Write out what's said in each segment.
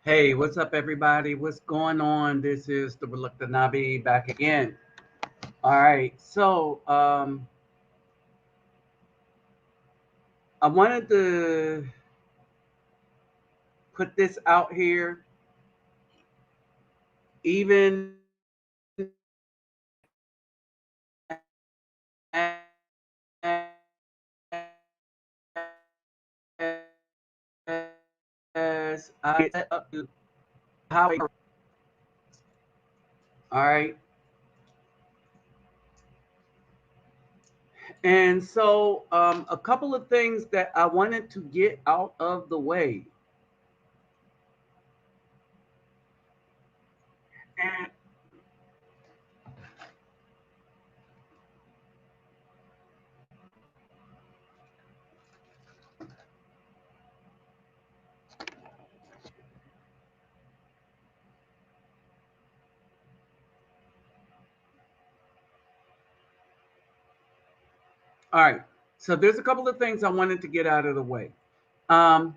Hey, what's up, everybody? What's going on? This is the Reluctant Nabi back again. All right, I wanted to put this out here, even as I set up to how. All right, and a couple of things that I wanted to get out of the way. And all right, so there's a couple of things I wanted to get out of the way. Um,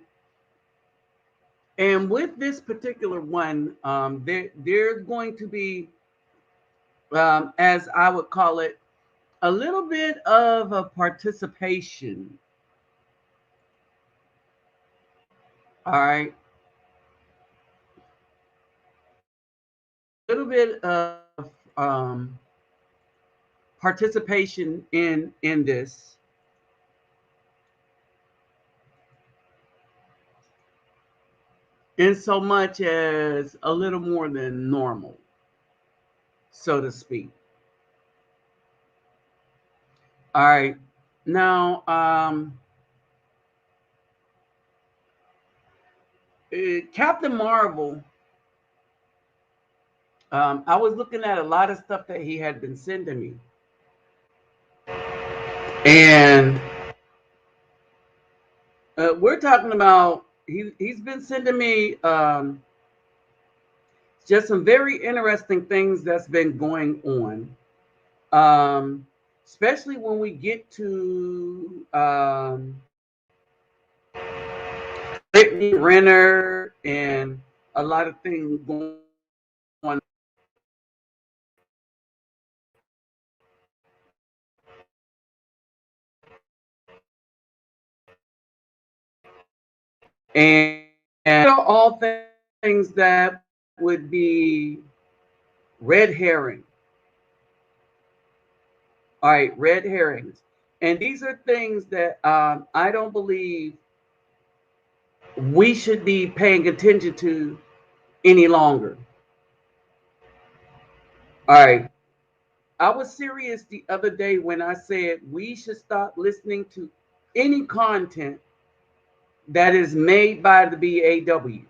And with this particular one, there's going to be, as I would call it, a little bit of a participation. All right, a little bit of um, participation in this, in so much as a little more than normal, so to speak. All right, now Captain Marvel. I was looking at a lot of stuff that he had been sending me, and we're talking about he's been sending me just some very interesting things that's been going on, especially when we get to Brittany Renner and a lot of things going on. And all things that would be red herring. All right, red herrings. And these are things that I don't believe we should be paying attention to any longer. All right. I was serious the other day when I said we should stop listening to any content that is made by the BAW.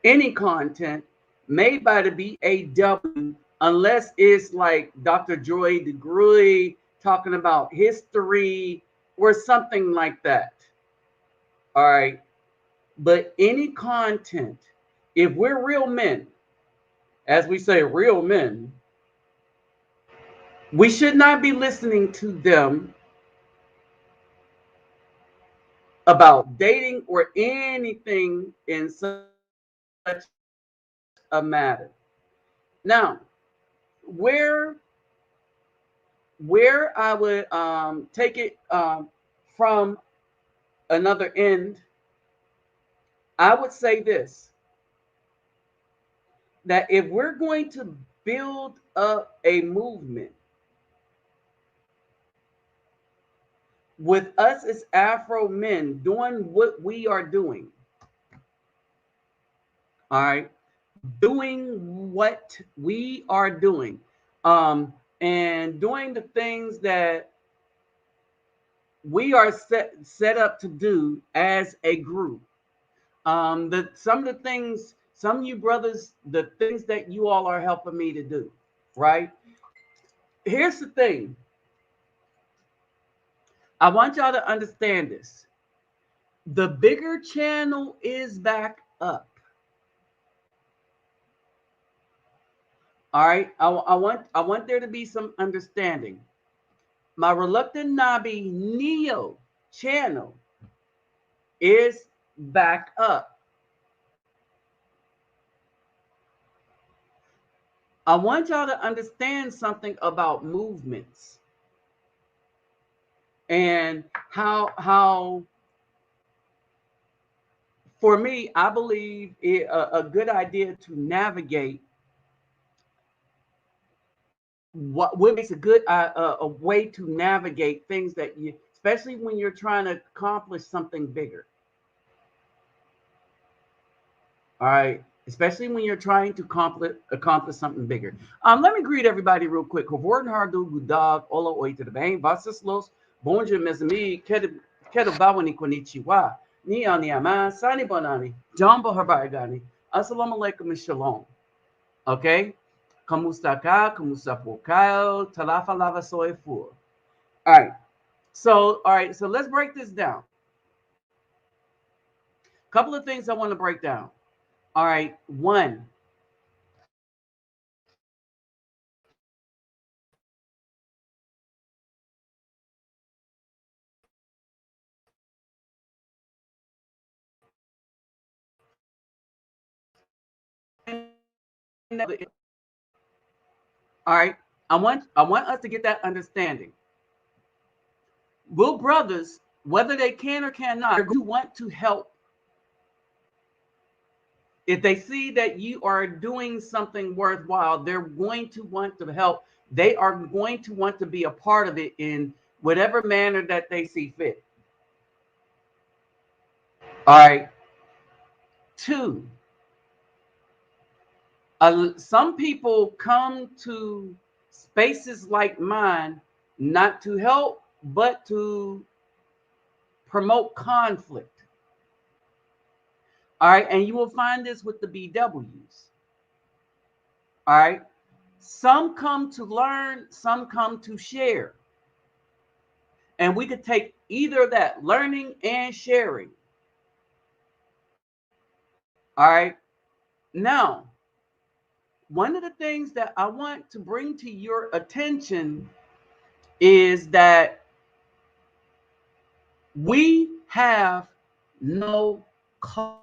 Any content made by the BAW, unless it's like Dr. Joy DeGruy talking about history or something like that. All right. But any content, if we're real men, as we say, real men, we should not be listening to them about dating or anything in such a matter. Now, where I would take it from another end, I would say this: that if we're going to build up a movement with us as Afro men doing what we are doing, all right, doing what we are doing, and doing the things that we are set up to do as a group. Some of the things, some of you brothers, the things that you all are helping me to do, right? Here's the thing. I want y'all to understand this. The bigger channel is back up. All right. I want there to be some understanding. My Reluctant Nabi Neo channel is back up. I want y'all to understand something about movements and how for me, I believe a good idea to navigate what makes a good a way to navigate things that you, especially when you're trying to accomplish something bigger. All right. Especially when you're trying to accomplish something bigger. Let me greet everybody real quick. Hovorden hardu gudag ola oita de bem. Vasas los bonjour mes amis. Kedo bawani konnichiwa. Ni ani ama sani bonani. Jumbo habarigani. Assalamu alaikum and shalom. Okay? Kamusta ka, kamusta po kayo, talafa lava soy fu. All right. So let's break this down. Couple of things I want to break down. All right. One, all right. I want us to get that understanding. Will brothers, whether they can or cannot, are going to want to help. If they see that you are doing something worthwhile, they're going to want to help. They are going to want to be a part of it in whatever manner that they see fit. All right. Two, some people come to spaces like mine not to help, but to promote conflict. All right. And you will find this with the BWs. All right. Some come to learn, some come to share. And we could take either that, learning and sharing. All right. Now, one of the things that I want to bring to your attention is that we have no culture.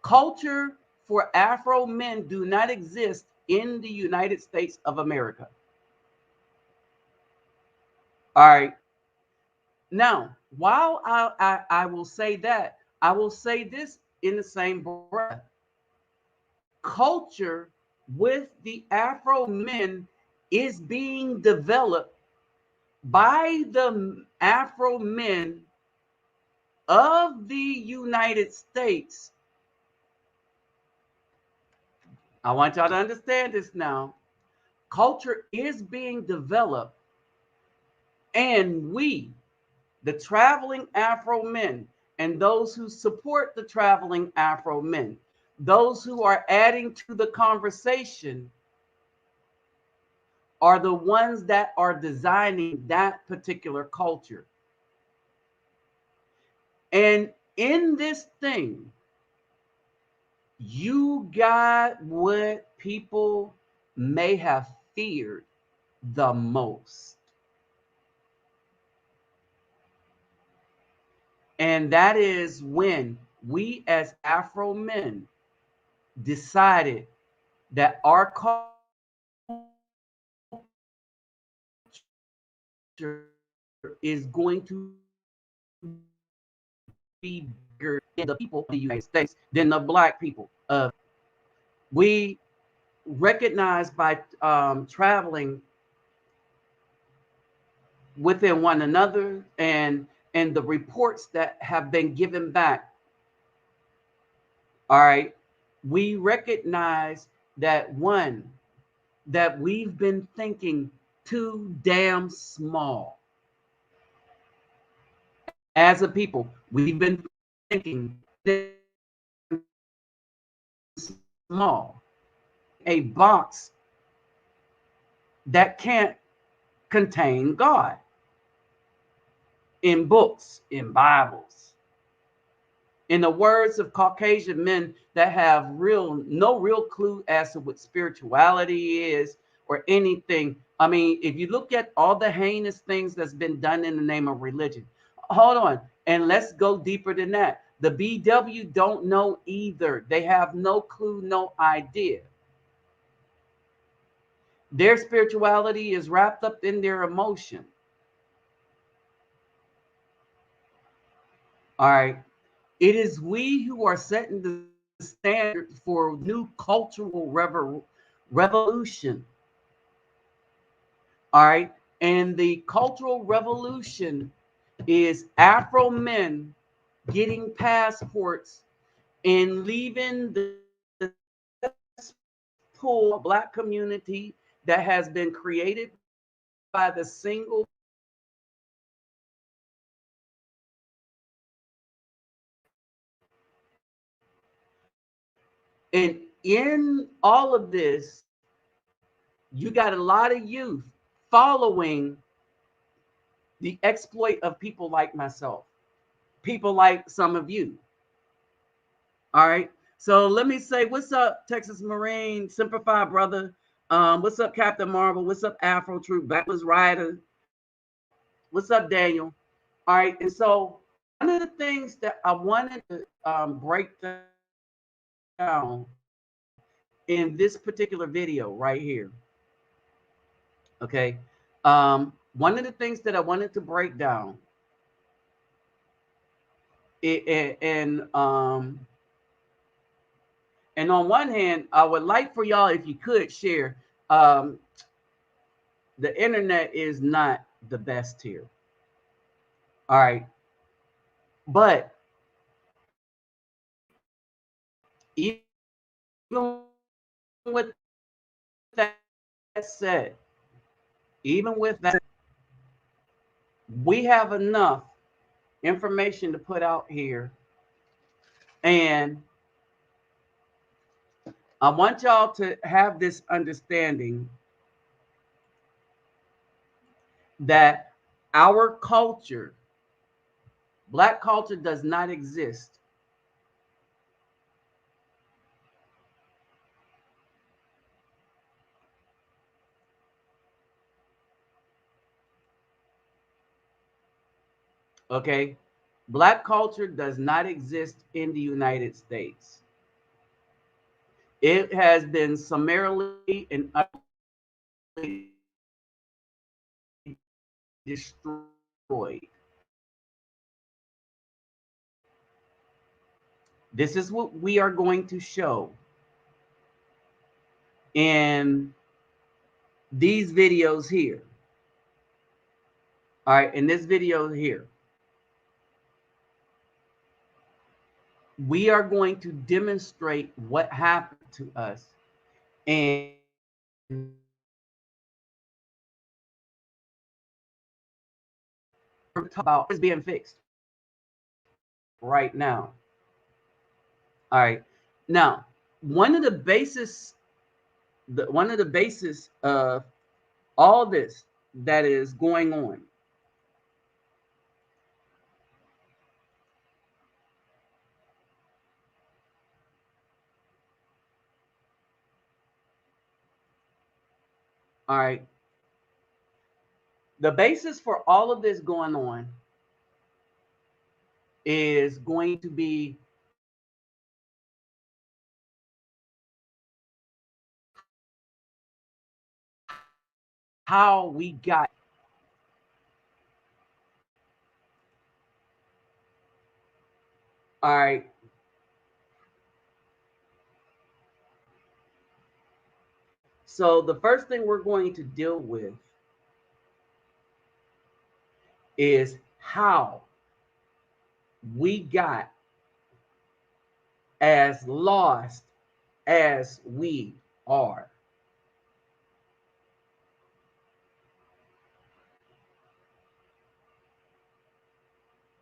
Culture for Afro men do not exist in the United States of America. All right. Now, while I will say that, I will say this in the same breath. Culture with the Afro men is being developed by the Afro men of the United States. I want y'all to understand this now. Culture is being developed, and we, the traveling Afro men, and those who support the traveling Afro men, those who are adding to the conversation, are the ones that are designing that particular culture. And in this thing, you got what people may have feared the most. And that is when we as Afro men decided that our culture is going to be bigger in the people of the United States than the Black people. We recognize by traveling within one another and the reports that have been given back. All right. We recognize that one, that we've been thinking too damn small. As a people, we've been thinking small. A box that can't contain God in books, in Bibles. In the words of Caucasian men that have no real clue as to what spirituality is or anything. I mean, if you look at all the heinous things that's been done in the name of religion, hold on. And let's go deeper than that. The BW don't know either. They have no clue, no idea. Their spirituality is wrapped up in their emotion. All right. It is we who are setting the standard for new cultural revolution. All right. And the cultural revolution is Afro men getting passports and leaving the pool black community that has been created by the single and in all of this you got a lot of youth following the exploit of people like myself, people like some of you. All right. So let me say, what's up, Texas Marine, Simplify brother? What's up, Captain Marvel? What's up, Afro Troop, Backless Rider? What's up, Daniel? All right. And so one of the things that I wanted to break down in this particular video right here, okay? One of the things that I wanted to break down, and and on one hand, I would like for y'all, if you could share, um, the internet is not the best here. All right. But even with that said, even with that, we have enough information to put out here. And I want y'all to have this understanding that our culture, Black culture, does not exist. Okay? Black culture does not exist in the United States. It has been summarily and utterly destroyed. This is what we are going to show in these videos here. All right, in this video here, we are going to demonstrate what happened to us and we're talking about is being fixed right now. All right. Now, one of the basis, one of the basis of all this that is going on, all right, the basis for all of this going on is going to be how we got. All right. So the first thing we're going to deal with is how we got as lost as we are.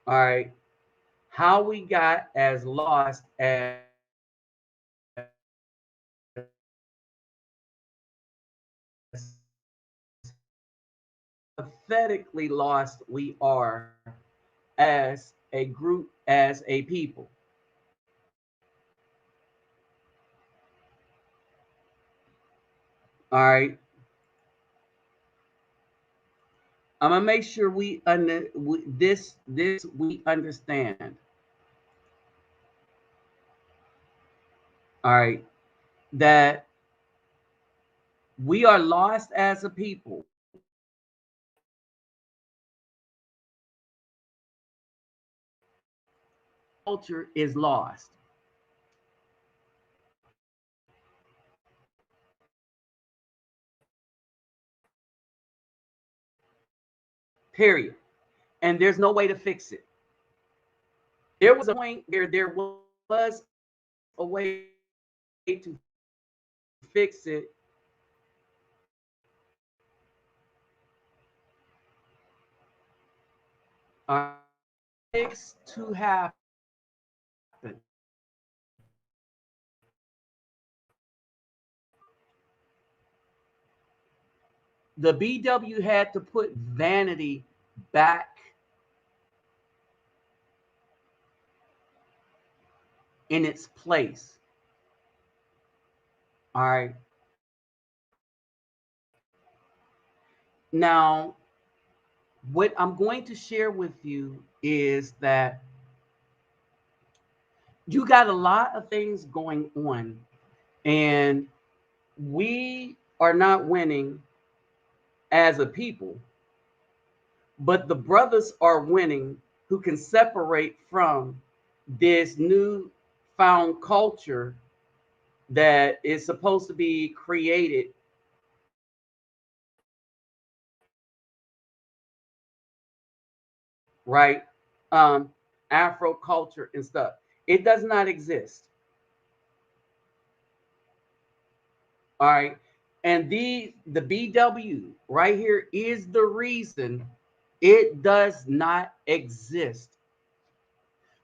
All right. How we got as lost as pathetically lost we are as a group, as a people. All right. I'm gonna make sure we understand. All right, that we are lost as a people. Culture is lost. Period. And there's no way to fix it. There was a point where there was a way to fix it. Fix to happen. The BW had to put vanity back in its place. All right. Now, what I'm going to share with you is that you got a lot of things going on, and we are not winning as a people, but the brothers are winning who can separate from this new found culture that is supposed to be created, right? Afro culture and stuff. It does not exist. All right. And the BW right here is the reason it does not exist.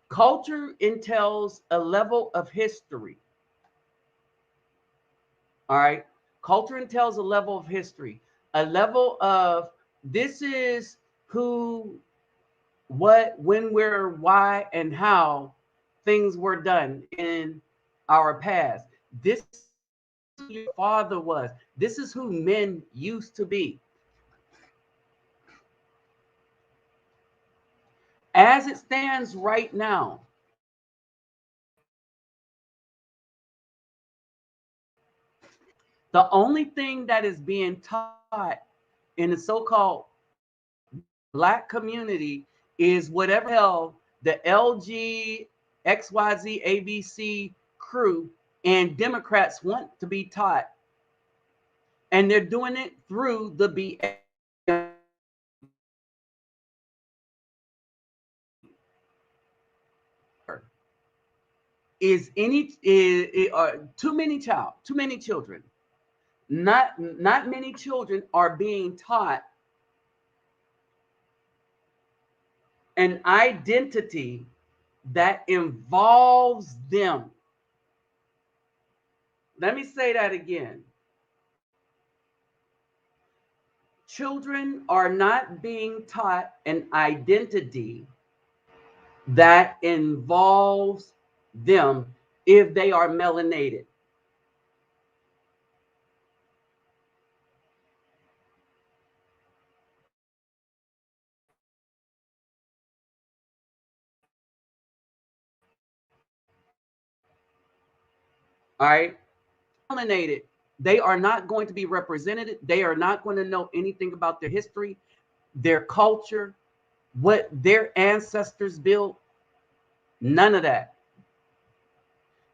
Culture entails a level of history. All right. Culture entails a level of history, a level of this is who, what, when, where, why, and how things were done in our past. This is who your father was. This is who men used to be. As it stands right now, the only thing that is being taught in the so-called Black community is whatever hell the LG, XYZ, ABC crew and Democrats want to be taught. And they're doing it through the BA. Is too many children. Not many children are being taught an identity that involves them. Let me say that again. Children are not being taught an identity that involves them if they are melanated. All right. Melanated. They are not going to be represented. They are not going to know anything about their history, their culture, what their ancestors built. None of that.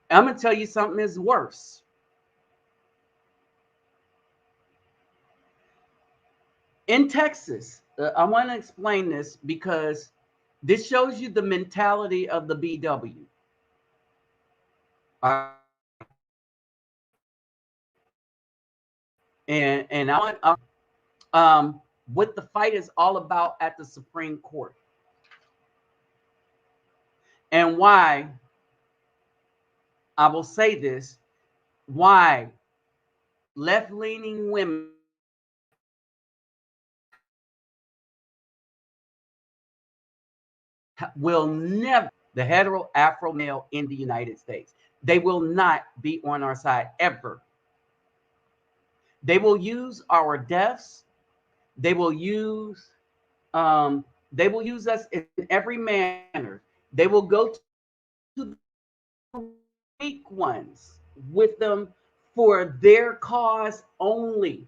I'm going to tell you something is worse. In Texas, I want to explain this because this shows you the mentality of the BW. And I want what the fight is all about at the Supreme Court and why I will say this, why left-leaning women will never the hetero Afro male in the United States. They will not be on our side ever. They will use our deaths. They will use They will use us in every manner. They will go to the weak ones with them for their cause only.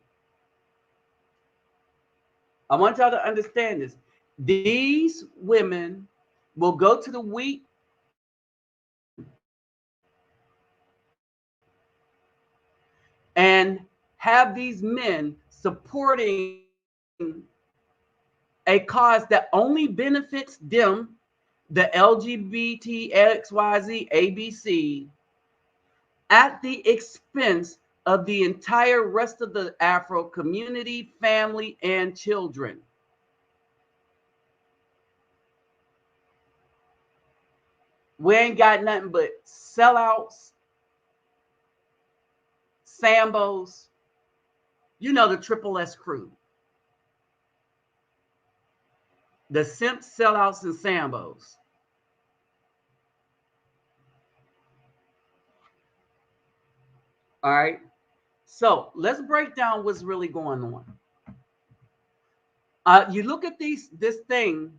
I want y'all to understand this. These women will go to the weak and have these men supporting a cause that only benefits them, the LGBT, XYZ, ABC, at the expense of the entire rest of the Afro community, family, and children. We ain't got nothing but sellouts, Sambos, you know, the triple S crew, the simps, sellouts, and Sambos. All right. So let's break down what's really going on. You look at this thing,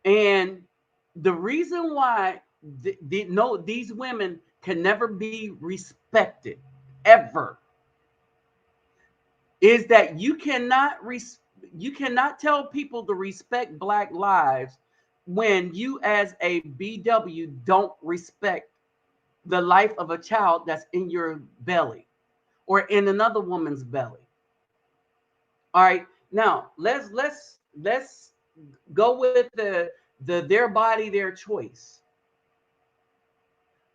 and the reason why no, these women can never be respected ever is that you cannot tell people to respect Black lives when you as a BW don't respect the life of a child that's in your belly or in another woman's belly. All right. Now let's go with the their body, their choice.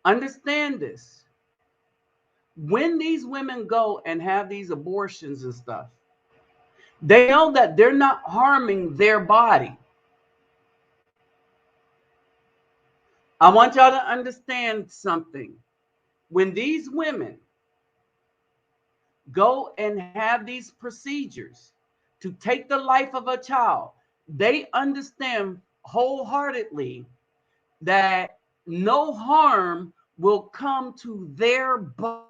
Understand this. When these women go and have these abortions and stuff, they know that they're not harming their body. I want y'all to understand something. When these women go and have these procedures to take the life of a child, they understand wholeheartedly that no harm will come to their body.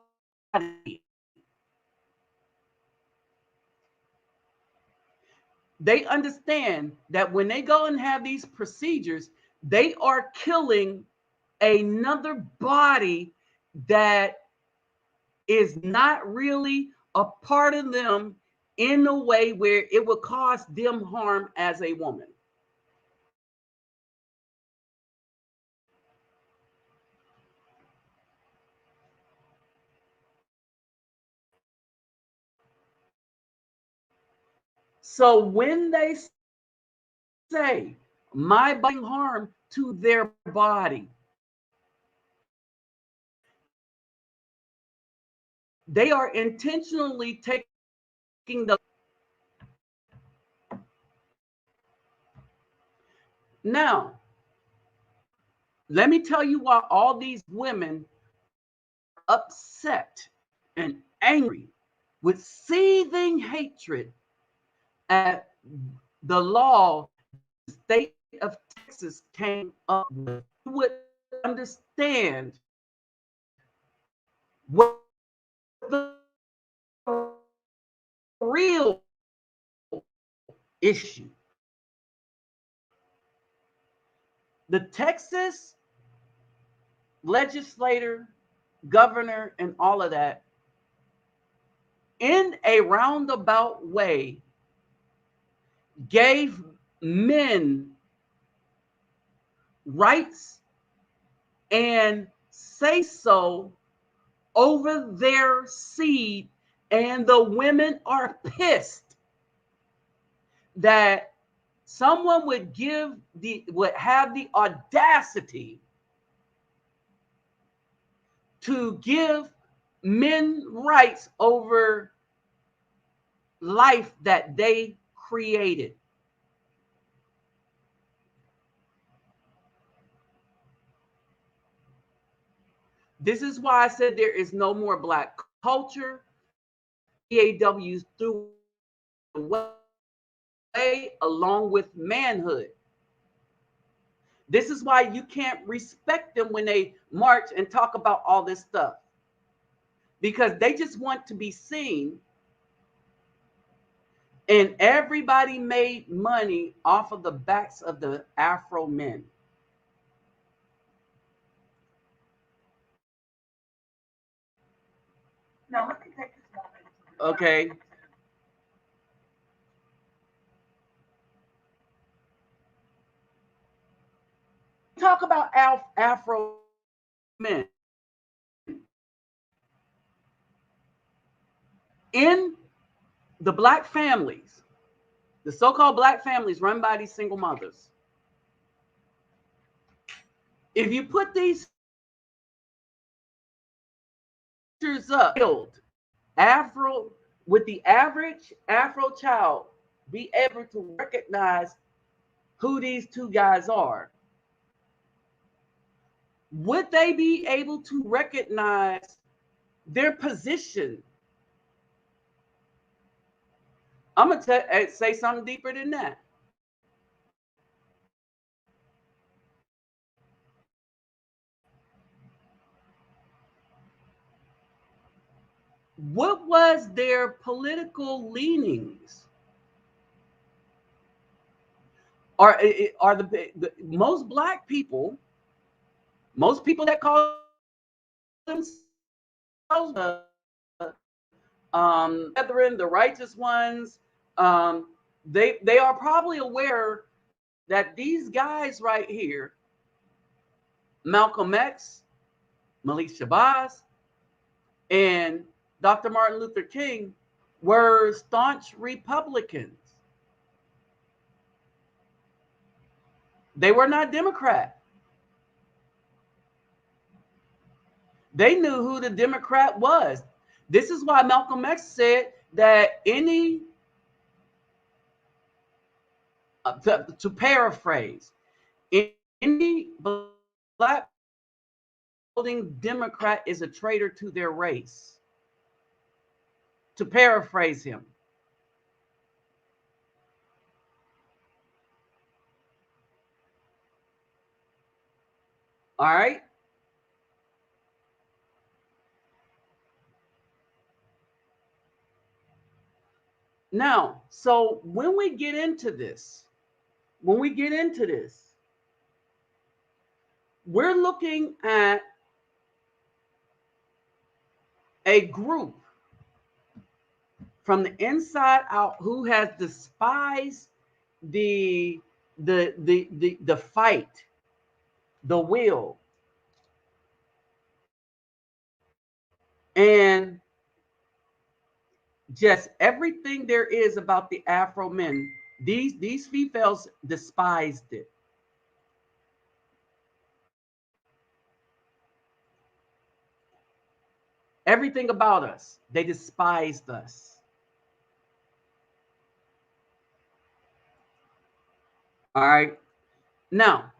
They understand that when they go and have these procedures, they are killing another body that is not really a part of them in a way where it would cause them harm as a woman. So when they say my body harm to their body, they are intentionally taking the. Now, let me tell you why all these women are upset and angry with seething hatred at the law that the state of Texas came up with. You would understand what the real issue. The Texas legislator, governor, and all of that, in a roundabout way, gave men rights and say so over their seed, and the women are pissed that someone would have the audacity to give men rights over life that they created. This is why I said there is no more Black culture. PAWs threw away along with manhood. This is why you can't respect them when they march and talk about all this stuff, because they just want to be seen And everybody made money off of the backs of the Afro men. Now let me take this moment. Okay. Talk about Afro men. In the black families, the so-called black families run by these single mothers. If you put these pictures up, Afro, with the average Afro child be able to recognize who these two guys are, would they be able to recognize their position? I'm going to say something deeper than that. What was their political leanings? Are the most black people, most people that call themselves brethren, the righteous ones, they are probably aware that these guys right here, Malcolm X, Malik Shabazz, and Dr. Martin Luther King, were staunch Republicans. They were not Democrat. They knew who the Democrat was. This is why Malcolm X said that any, to paraphrase, any black voting Democrat is a traitor to their race. To paraphrase him. All right. Now, so when we get into this, we're looking at a group from the inside out who has despised the fight, the will, and just everything there is about the Afro men. These females despised it. Everything about us, they despised us. All right. Now,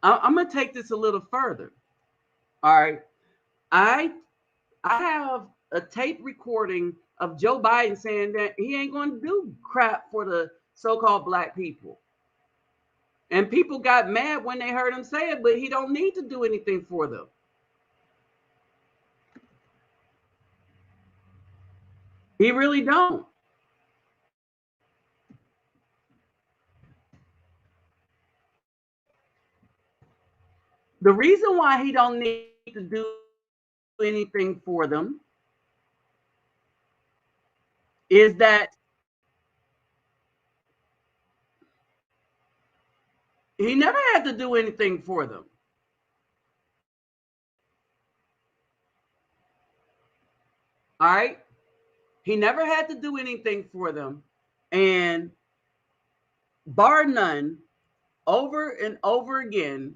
I'm gonna take this a little further. All right. I I have a tape recording of Joe Biden saying that he ain't going to do crap for the so-called black people. And people got mad when they heard him say it, but he don't need to do anything for them. He really don't. The reason why he don't need to do anything for them is that he never had to do anything for them. All right. He never had to do anything for them. And bar none, over and over again,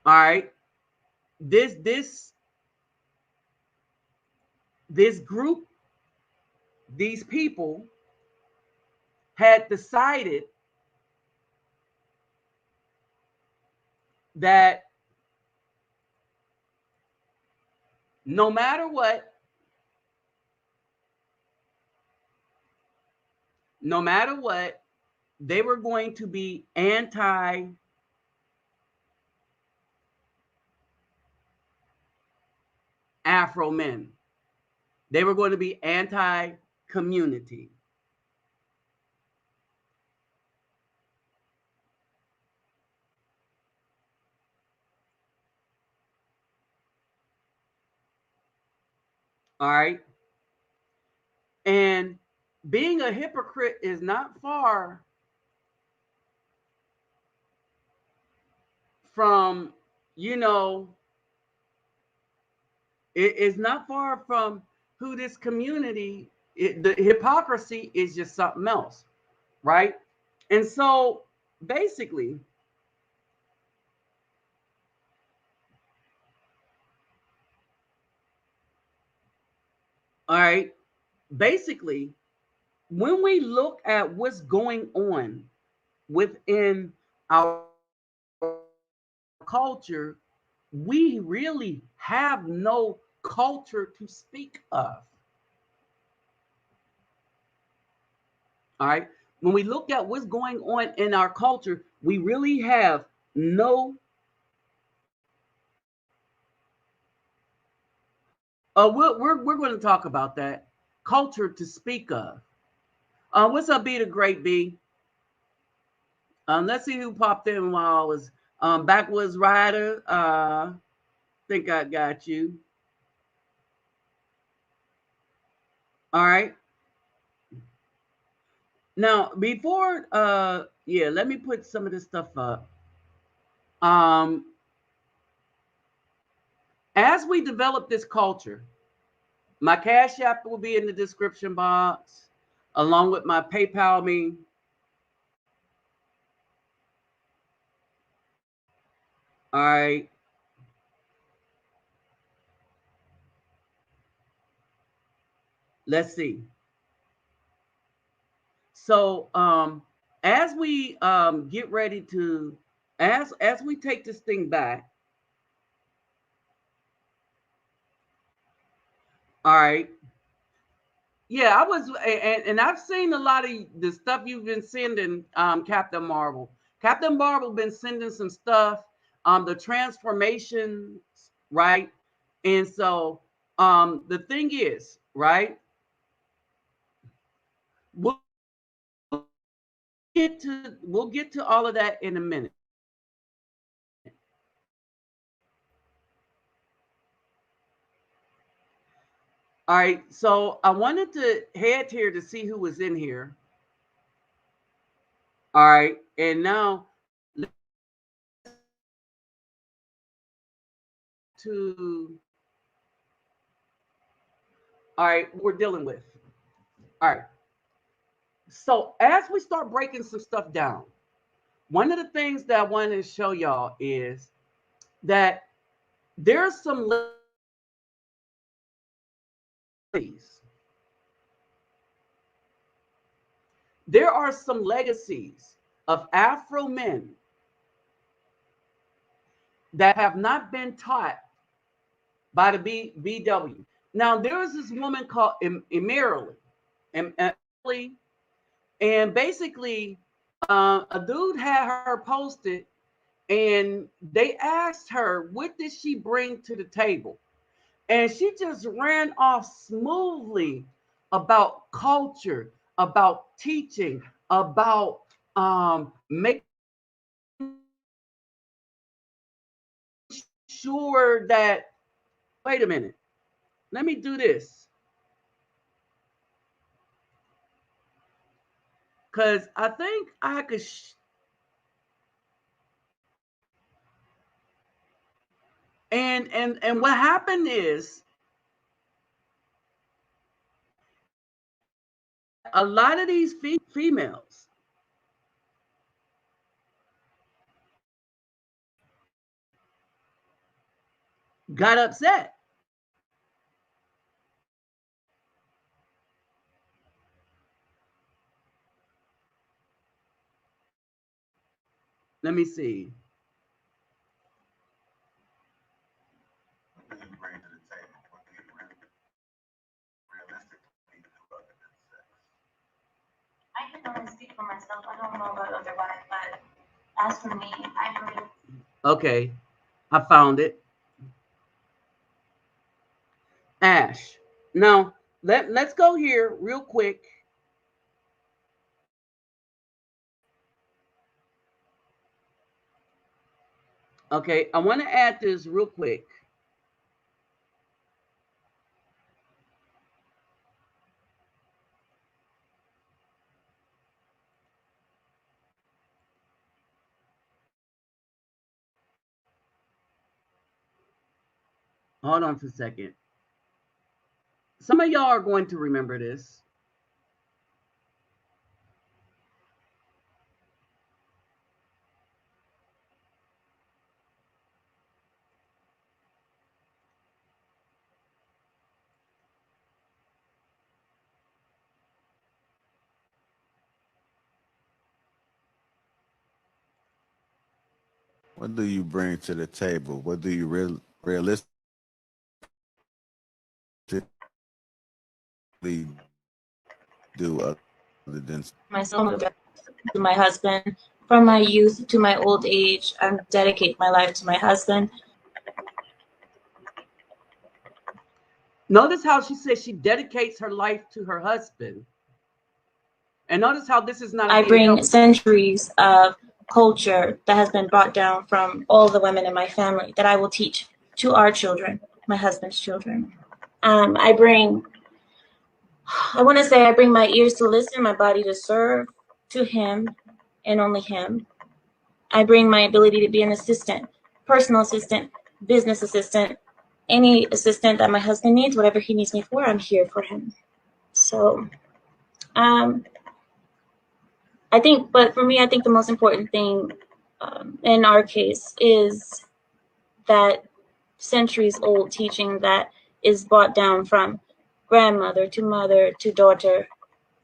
all right, this this group, these people had decided that no matter what, no matter what, they were going to be Afro men. They were going to be anti-community. All right. And being a hypocrite is not far from, you know, it is not far from who this community, the hypocrisy is just something else, right? And so basically, all right, basically, when we look at what's going on within our culture, we really have no culture to speak of. All right. When we look at what's going on in our culture, we really have no we're going to talk about that culture to speak of. What's up, B the Great B? Let's see who popped in while I was Backwoods Rider. Think I got you. All right. Now, before yeah, let me put some of this stuff up. Um, as we develop this culture, my Cash App will be in the description box, along with my PayPal me. All right. Let's see. So as we get ready to as we take this thing back, all right. Yeah, I was, and I've seen a lot of the stuff you've been sending, Captain Marvel. Captain Marvel been sending some stuff, the transformations, right? And so, the thing is, right? We'll we'll get to all of that in a minute. All right, so I wanted to head here to see who was in here. All right, and now to all right, we're dealing with. All right. So as we start breaking some stuff down, one of the things that I wanted to show y'all is that there's some legacies. There are some legacies of Afro men that have not been taught by the BW. Now, there was this woman called Emerald, and basically, a dude had her posted, and they asked her, what did she bring to the table? And she just ran off smoothly about culture, about teaching, about making sure that, wait a minute, let me do this. Because I think I could. And what happened is a lot of these females got upset. Let me see. I can only speak for myself. I don't know about otherwise, but as for me, I believe. Okay, I found it. Ash. Now, let's go here real quick. Okay, I want to add this real quick. Hold on for a second. Some of y'all are going to remember this. What do you bring to the table? What do you realistically do other than Myself to my husband. From my youth to my old age, I dedicate my life to my husband. Notice how she says she dedicates her life to her husband. And notice how this is not I again bring help. centuries of culture that has been brought down from all the women in my family that I will teach to our children, my husband's children. I bring, I want to say, I bring my ears to listen, my body to serve to him and only him. I bring my ability to be an assistant, personal assistant, business assistant, any assistant that my husband needs, whatever he needs me for, I'm here for him. So, um, I think, but for me, I think the most important thing in our case is that centuries old teaching that is brought down from grandmother to mother to daughter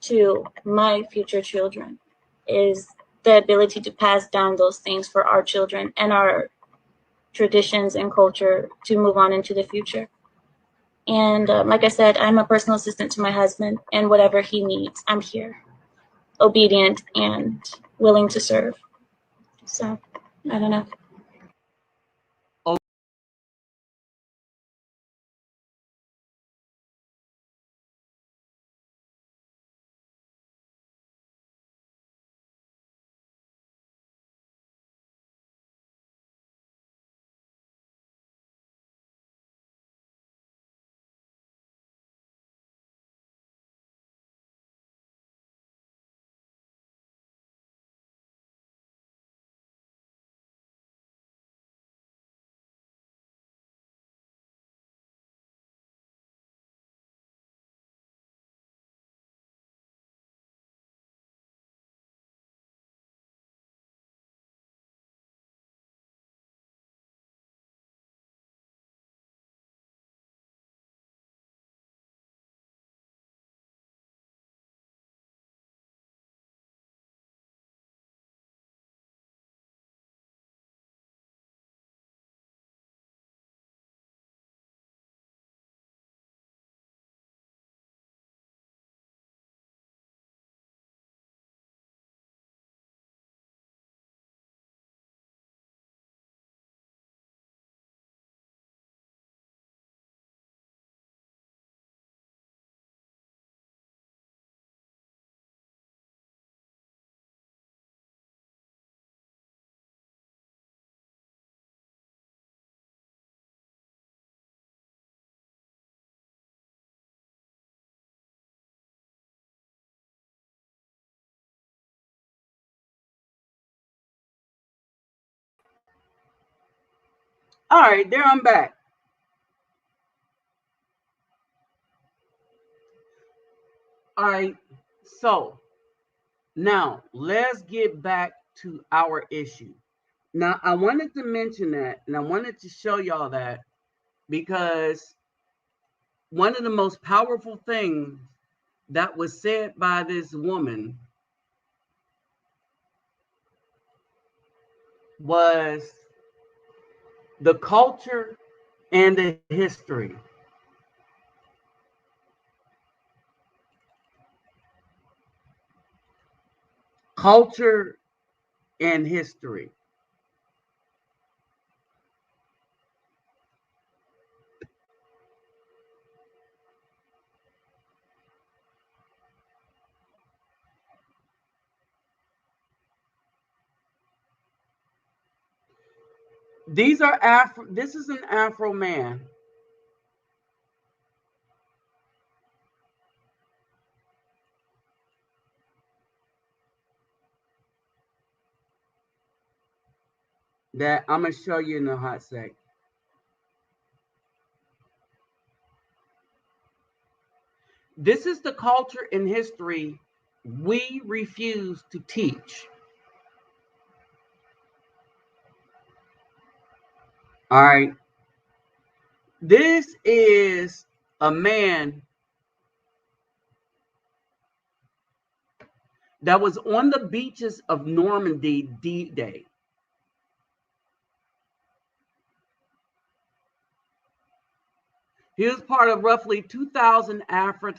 to my future children is the ability to pass down those things for our children and our traditions and culture to move on into the future. And like I said, I'm a personal assistant to my husband, and whatever he needs, I'm here, obedient and willing to serve. So, I don't know. All right, there I'm back. All right, so now let's get back to our issue. Now, I wanted to mention that and I wanted to show y'all that because one of the most powerful things that was said by this woman was the culture and the history. Culture and history. These are Afro. This is an Afro man that I'm gonna show you in a hot sec. This is the culture and history we refuse to teach. All right. This is a man that was on the beaches of Normandy D-Day. He was part of roughly 2,000 Afro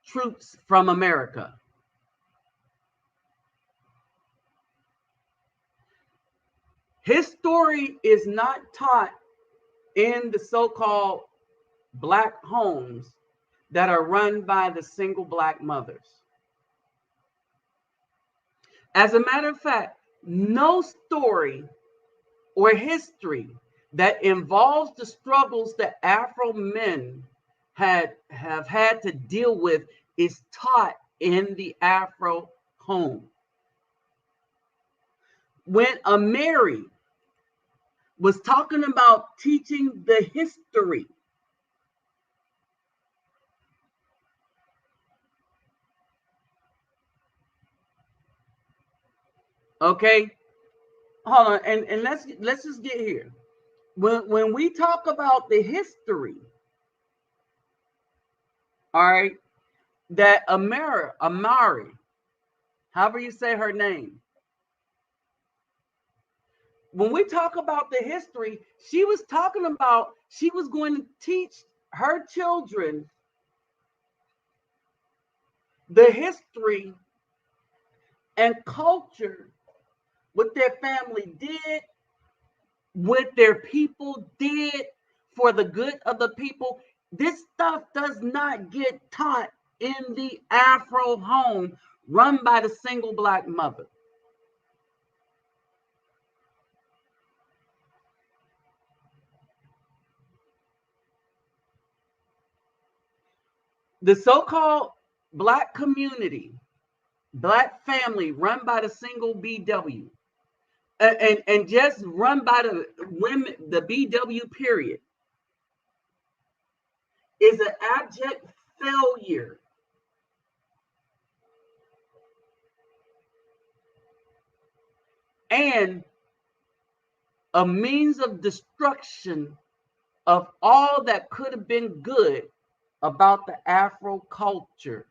troops from America. His story is not taught in the so-called Black homes that are run by the single Black mothers. As a matter of fact, no story or history that involves the struggles that Afro men have had to deal with is taught in the Afro home. When Mary was talking about teaching the history, okay, hold on, and let's just get here. When we talk about the history, all right, that Amari, however you say her name, when we talk about the history, she was talking about she was going to teach her children the history and culture, what their family did, what their people did for the good of the people. This stuff does not get taught in the Afro home run by the single Black mother. The so-called Black community, Black family run by the single BW, and just run by the women, the BW period, is an abject failure and a means of destruction of all that could have been good about the Afro culture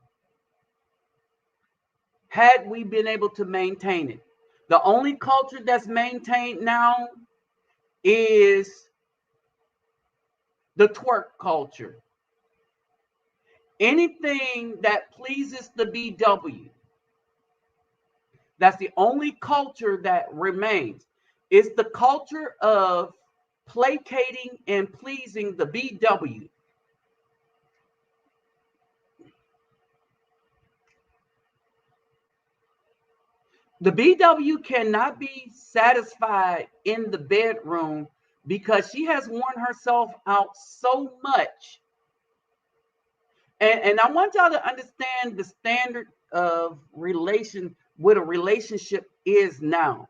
had we been able to maintain it. The only culture that's maintained now is the twerk culture. Anything that pleases the BW, that's the only culture that remains. It's the culture of placating and pleasing the BW. The BW cannot be satisfied in the bedroom because she has worn herself out so much. And I want y'all to understand the standard of what a relationship is now.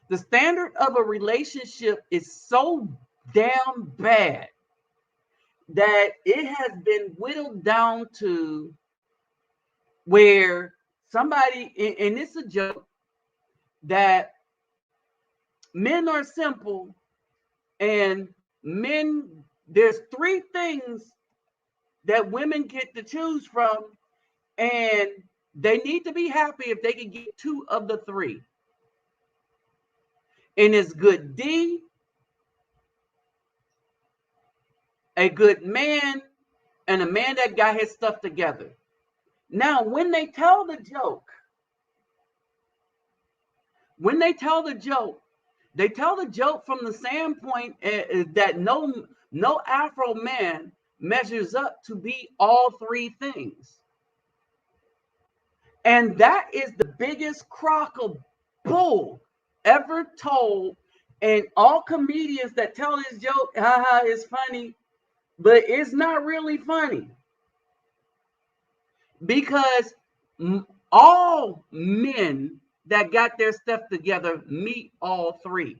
The standard of a relationship is so damn bad that it has been whittled down to where somebody, and it's a joke, that men are simple and men, there's three things that women get to choose from, and they need to be happy if they can get two of the three. And it's good D, a good man, and a man that got his stuff together. Now, when they tell the joke, they tell the joke from the standpoint that no Afro man measures up to be all three things. And that is the biggest crock of bull ever told. And all comedians that tell this joke, haha, it's funny, but it's not really funny because all men that got their stuff together meet all three.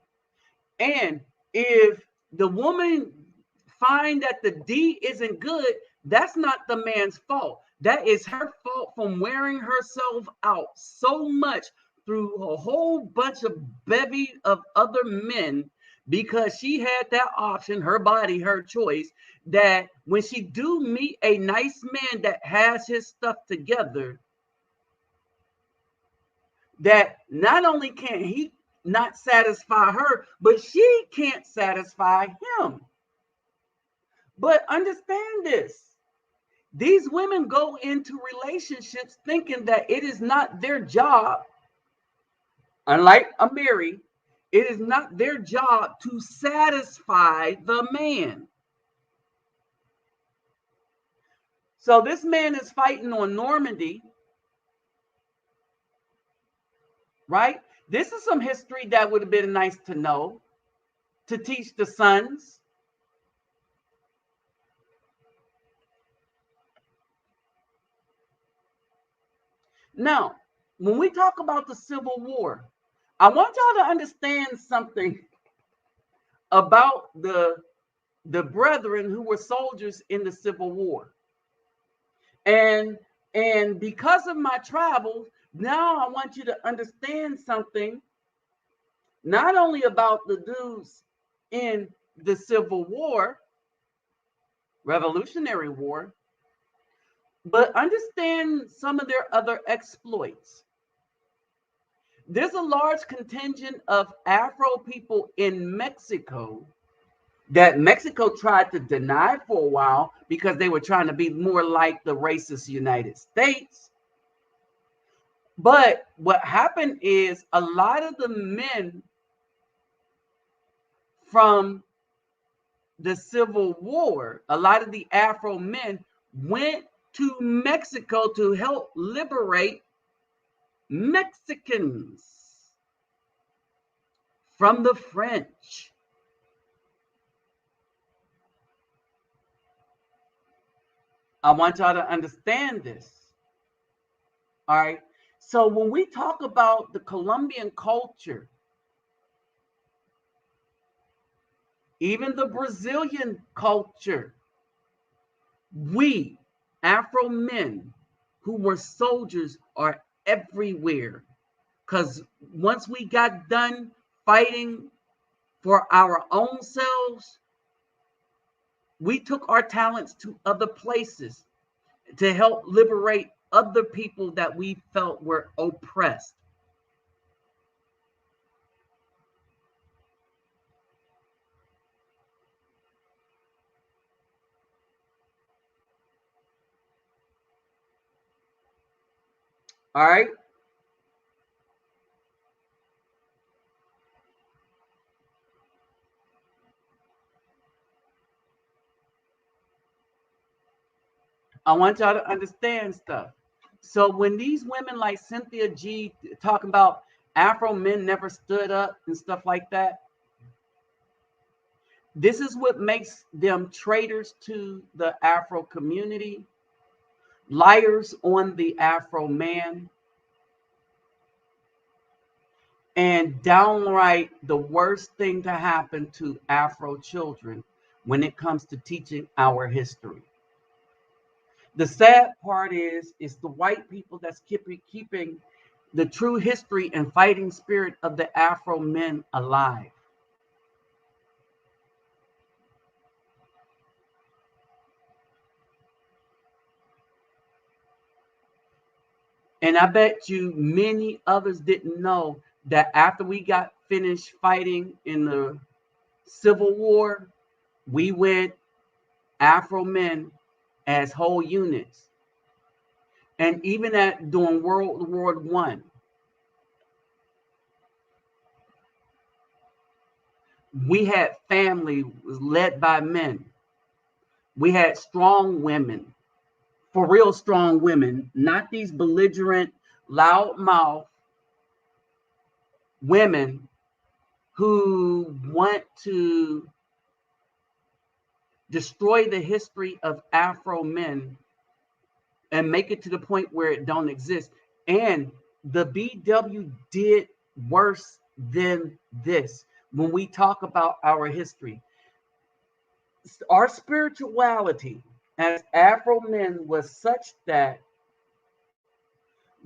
And if the woman find that the D isn't good, that's not the man's fault. That is her fault from wearing herself out so much through a whole bunch of bevy of other men because she had that option, her body, her choice, that when she do meet a nice man that has his stuff together, that not only can he not satisfy her, but she can't satisfy him. But understand this. These women go into relationships thinking that it is not their job, unlike a Mary, it is not their job to satisfy the man. So this man is fighting on Normandy, right? This is some history that would have been nice to know, to teach the sons. Now, when we talk about the Civil War, I want y'all to understand something about the brethren who were soldiers in the Civil War. And because of my travels, now I want you to understand something, not only about the dudes in the Civil War, Revolutionary War, but understand some of their other exploits. There's a large contingent of Afro people in Mexico that Mexico tried to deny for a while because they were trying to be more like the racist United States. But what happened is a lot of the men from the Civil War, a lot of the Afro men went to Mexico to help liberate Mexicans from the French. I want y'all to understand this. All right. So when we talk about the Colombian culture, even the Brazilian culture, we Afro men who were soldiers are everywhere. Because once we got done fighting for our own selves, we took our talents to other places to help liberate other people that we felt were oppressed. All right. I want y'all to understand stuff. So when these women like Cynthia G talking about Afro men never stood up and stuff like that, this is what makes them traitors to the Afro community, liars on the Afro man, and downright the worst thing to happen to Afro children when it comes to teaching our history. The sad part is the white people that's keeping the true history and fighting spirit of the Afro men alive. And I bet you many others didn't know that after we got finished fighting in the Civil War, we went Afro men as whole units. And even during World War I, we had family led by men. We had strong women, for real strong women, not these belligerent, loudmouth women who want to destroy the history of Afro men and make it to the point where it don't exist. And the BW did worse than this. When we talk about our history, our spirituality as Afro men was such that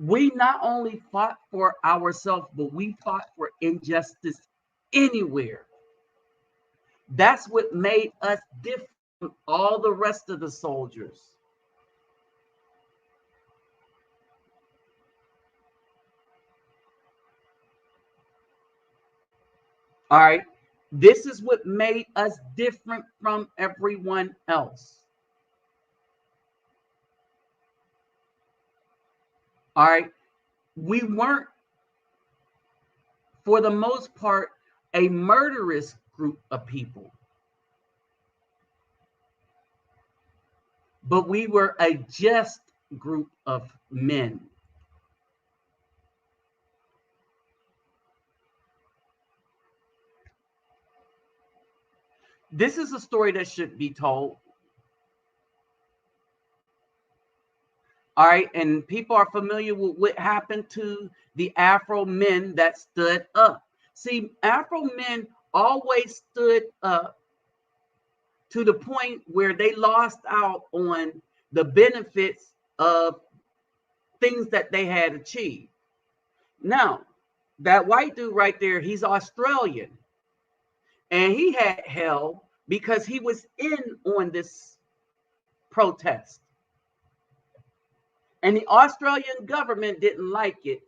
we not only fought for ourselves, but we fought for injustice anywhere. That's what made us different from all the rest of the soldiers. All right. This is what made us different from everyone else. All right. We weren't, for the most part, a murderous group of people, but we were a just group of men. This is a story that should be told. All right, and people are familiar with what happened to the Afro men that stood up. See, Afro men always stood up to the point where they lost out on the benefits of things that they had achieved. Now, that white dude right there, he's Australian, and he had hell because he was in on this protest. And the Australian government didn't like it,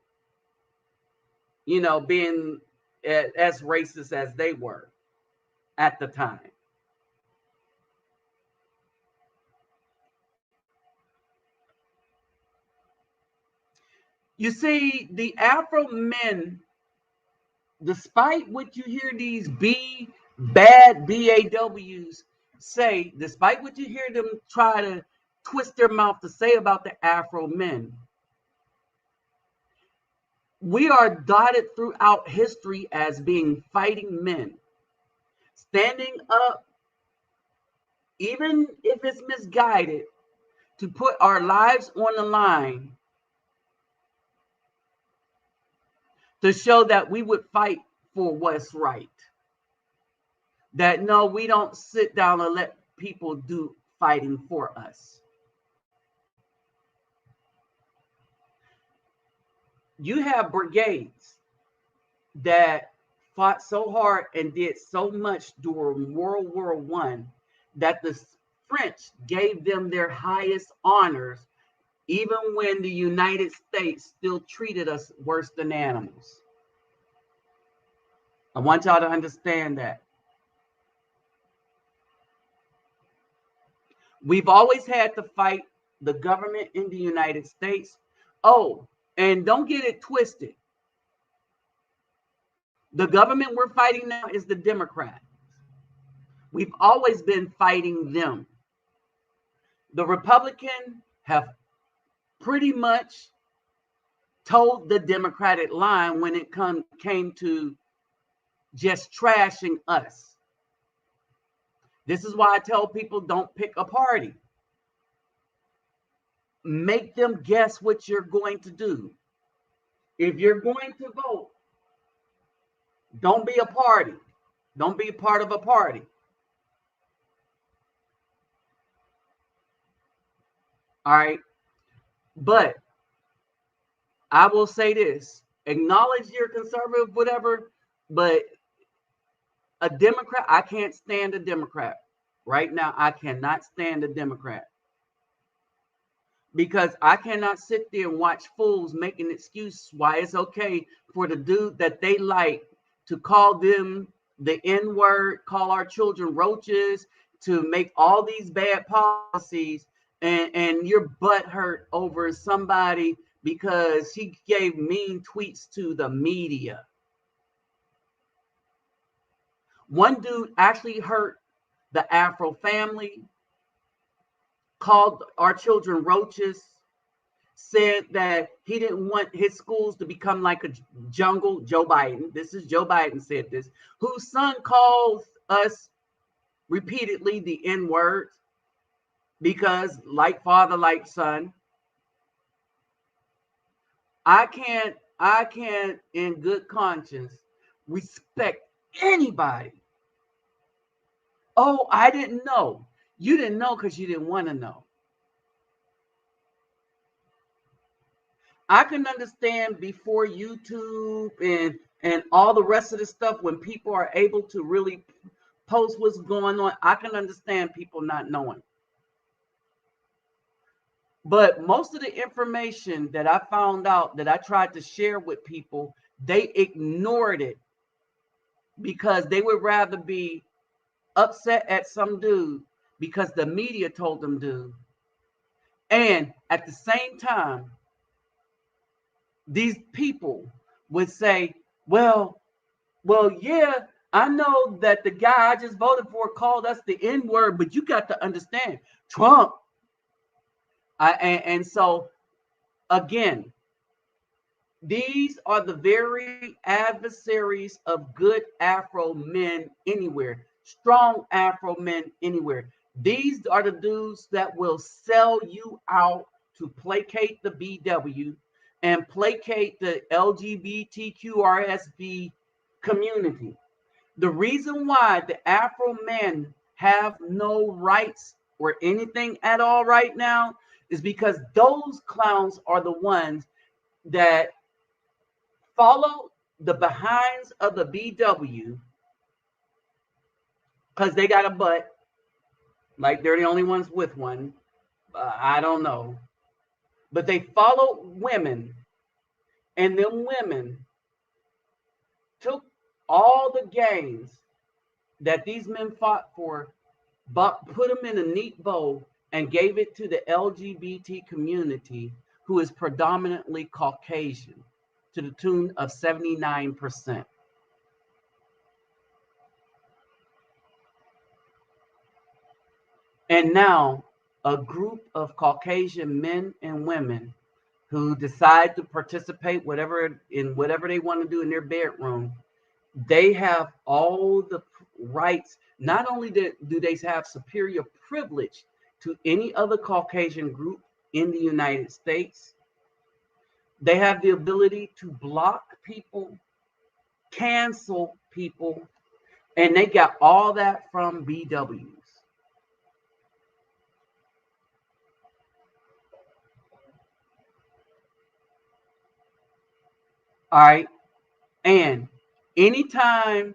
being as racist as they were at the time. You see, the Afro men, despite what you hear these bad BAWs say, despite what you hear them try to twist their mouth to say about the Afro men, we are dotted throughout history as being fighting men, standing up, even if it's misguided, to put our lives on the line to show that we would fight for what's right. That no, we don't sit down and let people do fighting for us. You have brigades that fought so hard and did so much during World War I that the French gave them their highest honors, even when the United States still treated us worse than animals. I want y'all to understand that. We've always had to fight the government in the United States. Oh, and don't get it twisted. The government we're fighting now is the Democrats. We've always been fighting them. The Republicans have pretty much told the Democratic line when it came to just trashing us. This is why I tell people don't pick a party. Make them guess what you're going to do. If you're going to vote, don't be a party. Don't be a part of a party. All right. But I will say this, acknowledge you're conservative, whatever, but a Democrat, I can't stand a Democrat. Right now, I cannot stand a Democrat. Because I cannot sit there and watch fools making excuses why it's okay for the dude that they like to call them the N-word, call our children roaches, to make all these bad policies, and your butt hurt over somebody because he gave mean tweets to the media. One dude actually hurt the Afro family, called our children roaches, said that he didn't want his schools to become like a jungle. Joe Biden, this is Joe Biden said this, whose son calls us repeatedly the N word because like father, like son. I can't in good conscience respect anybody. Oh, I didn't know. You didn't know because you didn't want to know. I can understand before YouTube and all the rest of the stuff when people are able to really post what's going on. I can understand people not knowing. But most of the information that I found out that I tried to share with people, they ignored it because they would rather be upset at some dude because the media told them to. And at the same time, these people would say, well, yeah, I know that the guy I just voted for called us the N-word, but you got to understand, Trump. And so, again, these are the very adversaries of good Afro men anywhere, strong Afro men anywhere. These are the dudes that will sell you out to placate the BW and placate the LGBTQRSV community. The reason why the Afro men have no rights or anything at all right now is because those clowns are the ones that follow the behinds of the BW because they got a butt, like they're the only ones with one. I don't know. But they follow women, and them women took all the gains that these men fought for, but put them in a neat bow and gave it to the LGBT community, who is predominantly Caucasian, to the tune of 79%. And now a group of Caucasian men and women who decide to participate whatever they want to do in their bedroom, they have all the rights. Not only do they have superior privilege to any other Caucasian group in the United States, they have the ability to block people, cancel people, and they got all that from BWs. All right. And anytime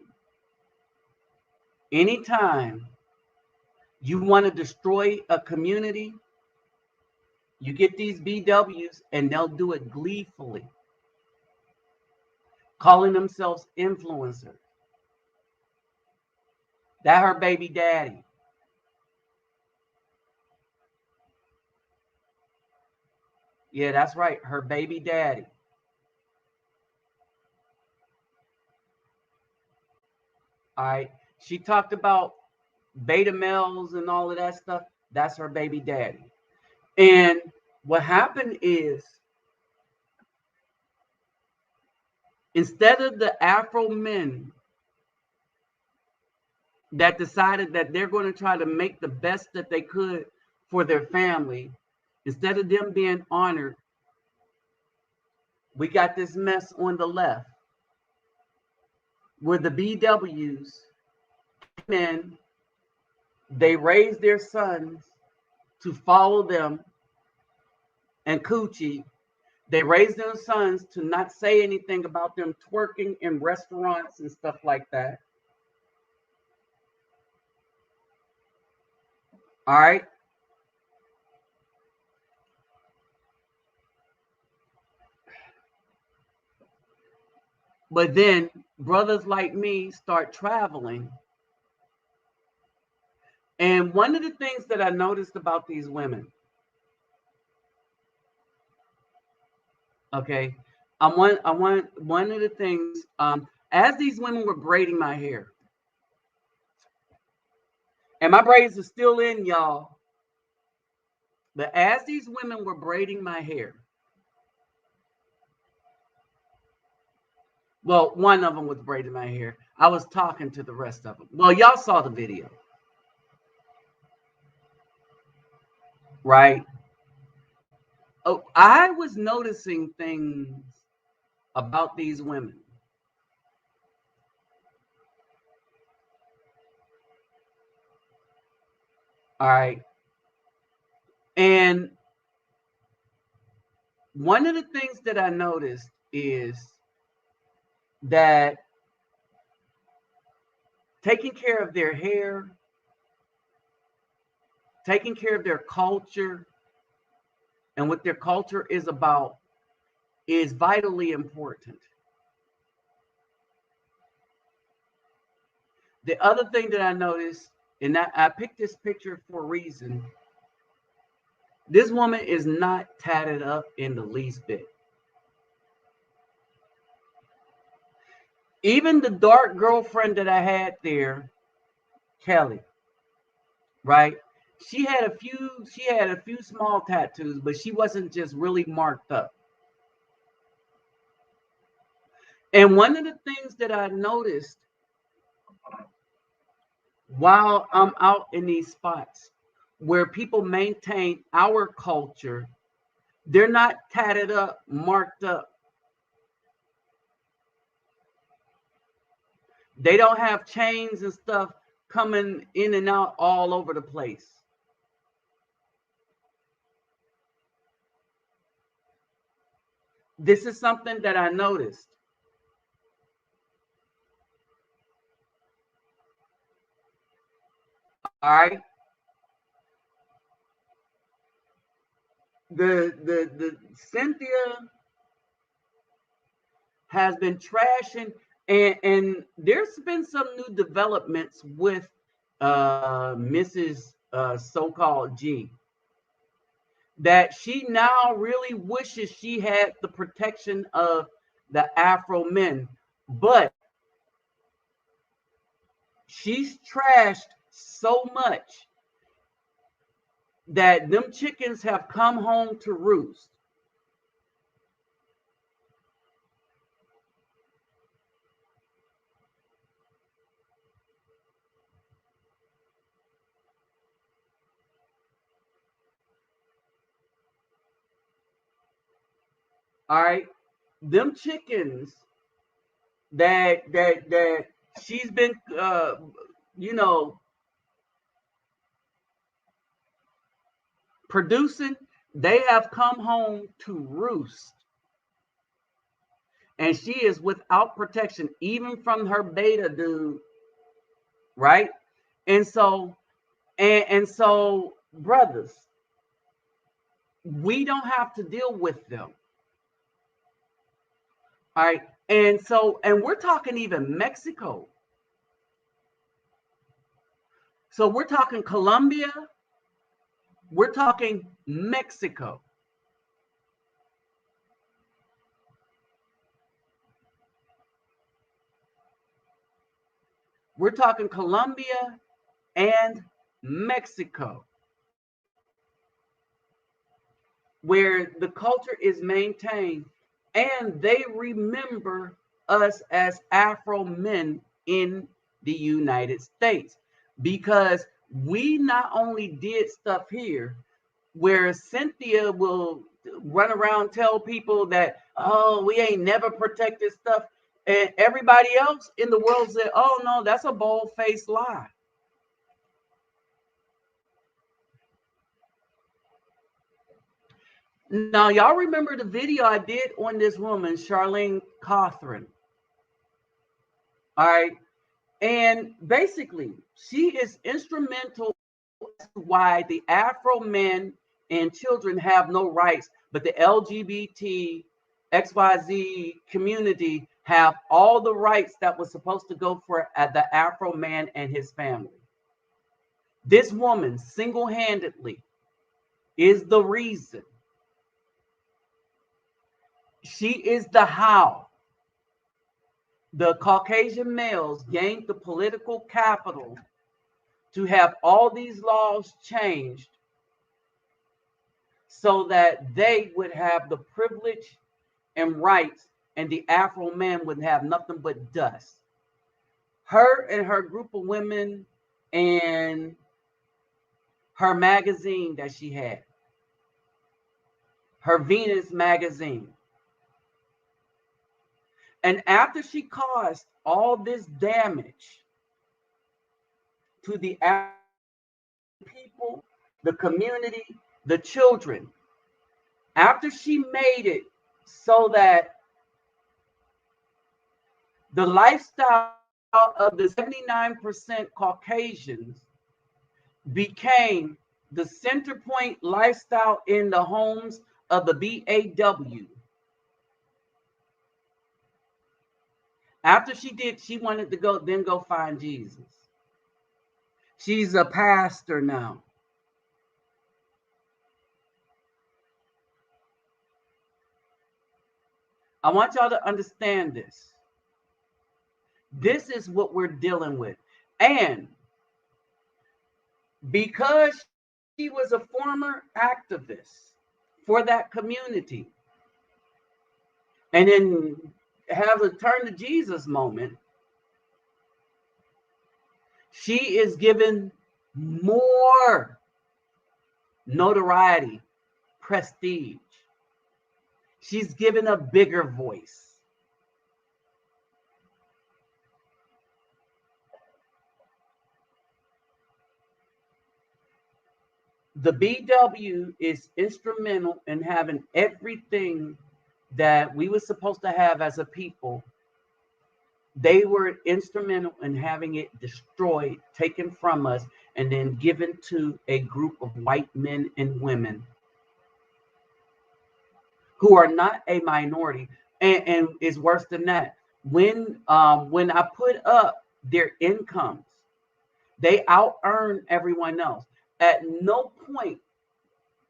anytime you want to destroy a community, you get these BWs and they'll do it gleefully, calling themselves influencers. That her baby daddy. Yeah, that's right. Her baby daddy. All right. She talked about beta males and all of that stuff. That's her baby daddy. And what happened is, instead of the Afro men that decided that they're going to try to make the best that they could for their family, instead of them being honored, we got this mess on the left where the BWs men, they raised their sons to follow them and coochie. They raised their sons to not say anything about them twerking in restaurants and stuff like that. All right. But then brothers like me start traveling. And one of the things that I noticed about these women, okay, I want one of the things, as these women were braiding my hair, and my braids are still in, y'all. But as these women were braiding my hair, Well, one of them was braiding my hair. I was talking to the rest of them. Well, y'all saw the video, right? Oh, I was noticing things about these women. All right. And one of the things that I noticed is that taking care of their hair, taking care of their culture, and what their culture is about is vitally important. The other thing that I noticed, and I picked this picture for a reason, this woman is not tatted up in the least bit. Even the dark girlfriend that I had there, Kelly, right? She had a few small tattoos, but she wasn't just really marked up. And one of the things that I noticed while I'm out in these spots where people maintain our culture, they're not tatted up, marked up. They don't have chains and stuff coming in and out all over the place. This is something that I noticed. All right. The Cynthia has been trashing, and there's been some new developments with Mrs. So-called G, that she now really wishes she had the protection of the Afro men, but she's trashed so much that them chickens have come home to roost. All right, them chickens that she's been, you know, producing, they have come home to roost, and she is without protection, even from her beta dude, right? And so, and so, brothers, we don't have to deal with them. All right. And we're talking even Mexico. So we're talking Colombia, we're talking Mexico. We're talking Colombia and Mexico, where the culture is maintained and they remember us as Afro men in the United States, because we not only did stuff here where Cynthia will run around tell people that, oh, we ain't never protected stuff, and everybody else in the world said, oh no, that's a bold-faced lie. Now, y'all remember the video I did on this woman, Charlene Cothran. All right. And basically, she is instrumental as to why the Afro men and children have no rights, but the LGBT XYZ community have all the rights that was supposed to go for the Afro man and his family. This woman single-handedly is the reason. She is the how the Caucasian males gained the political capital to have all these laws changed so that they would have the privilege and rights and the Afro man would have nothing but dust. Her and her group of women and her magazine that she had, her Venus magazine. And after she caused all this damage to the people, the community, the children, after she made it so that the lifestyle of the 79% Caucasians became the center point lifestyle in the homes of the BAW. After she did, she wanted to go find Jesus. She's a pastor now. I want y'all to understand this. This is what we're dealing with. And because she was a former activist for that community, and then have a turn to Jesus moment, she is given more notoriety, prestige. She's given a bigger voice. The BW is instrumental in having everything that we were supposed to have as a people. They were instrumental in having it destroyed, taken from us, and then given to a group of white men and women who are not a minority. And it's worse than that. When I put up their incomes, they out earn everyone else. At no point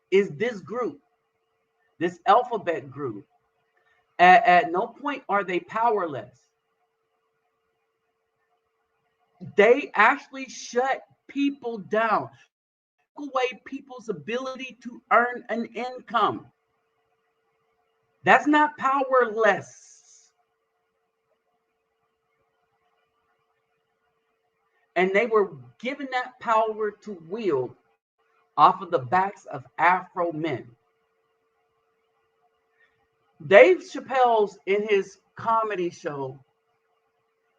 is this group, this alphabet group, at no point are they powerless. They actually shut people down, took away people's ability to earn an income. That's not powerless. And they were given that power to wield off of the backs of Afro men. Dave Chappelle's in his comedy show,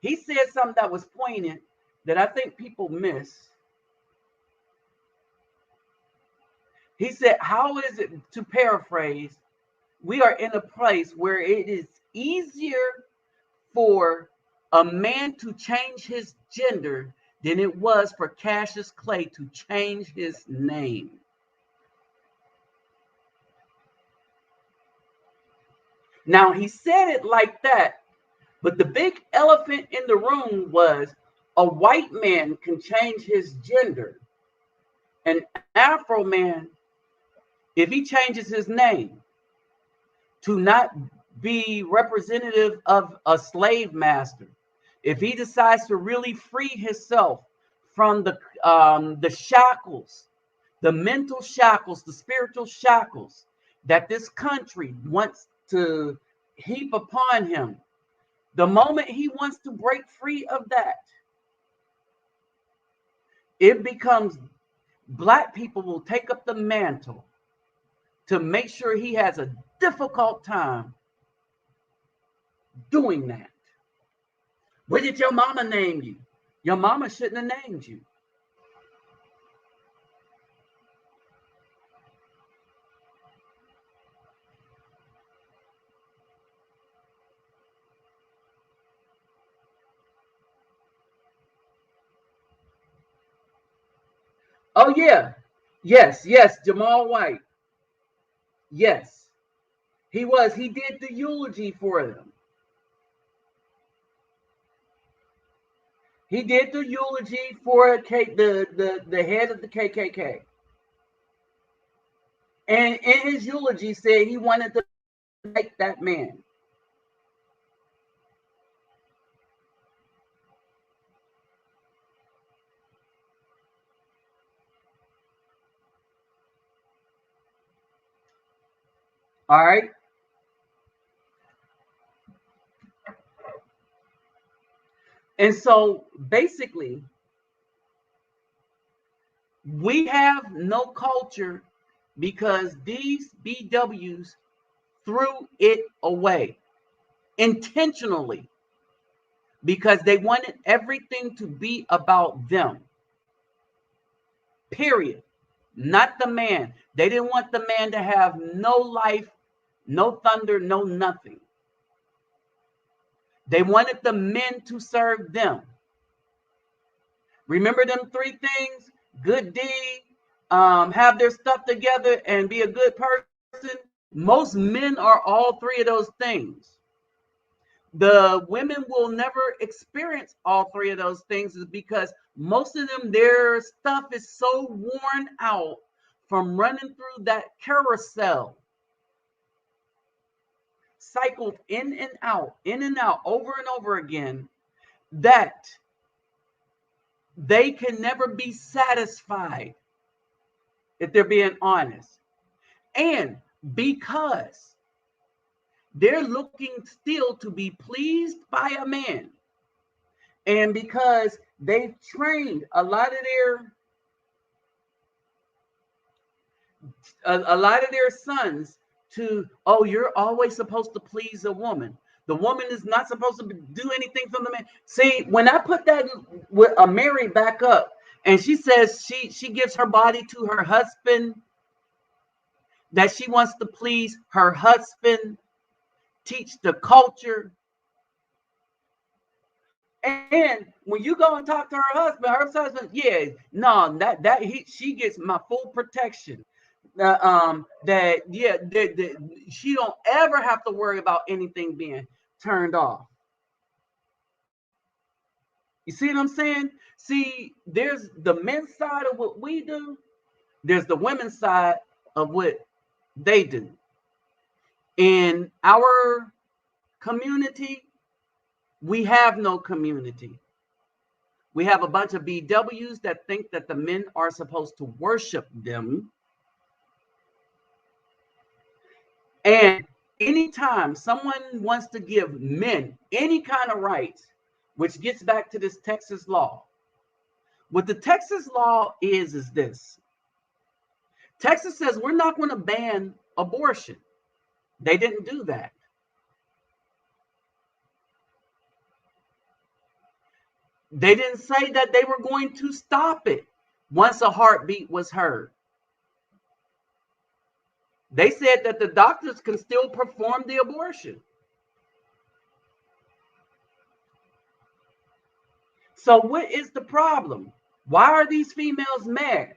he said something that was poignant that I think people miss. He said, how is it, to paraphrase, we are in a place where it is easier for a man to change his gender than it was for Cassius Clay to change his name. Now, he said it like that, but the big elephant in the room was a white man can change his gender. An Afro man, if he changes his name to not be representative of a slave master, if he decides to really free himself from the shackles, the mental shackles, the spiritual shackles that this country wants to heap upon him, the moment he wants to break free of that, it becomes Black people will take up the mantle to make sure he has a difficult time doing that. What did your mama name you? Your mama shouldn't have named you. Oh, yeah. Yes, Jamal White. Yes. He was. He did the eulogy for them. He did the eulogy for the head of the KKK. And in his eulogy said he wanted to make that man. All right. And so basically, we have no culture because these BWs threw it away intentionally because they wanted everything to be about them. Period. Not the man. They didn't want the man to have no life, no thunder, no nothing. They wanted the men to serve them. Remember them three things: good deed, have their stuff together, and be a good person. Most men are all three of those things. The women will never experience all three of those things is because most of them, their stuff is so worn out from running through that carousel, cycled in and out, over and over again, that they can never be satisfied if they're being honest. And because they're looking still to be pleased by a man, and because they've trained a lot of their sons to, oh, you're always supposed to please a woman. The woman is not supposed to do anything from the man. See, when I put that with a Mary back up, and she says she gives her body to her husband, that she wants to please her husband, teach the culture. And when you go and talk to her husband, yeah, no, she gets my full protection. That yeah, she don't ever have to worry about anything being turned off. You see what I'm saying? See, there's the men's side of what we do. There's the women's side of what they do. In our community, we have no community. We have a bunch of BWs that think that the men are supposed to worship them. And anytime someone wants to give men any kind of rights, which gets back to this Texas law, what the Texas law is this. Texas says we're not going to ban abortion. They didn't do that. They didn't say that they were going to stop it once a heartbeat was heard. They said that the doctors can still perform the abortion. So what is the problem? Why are these females mad?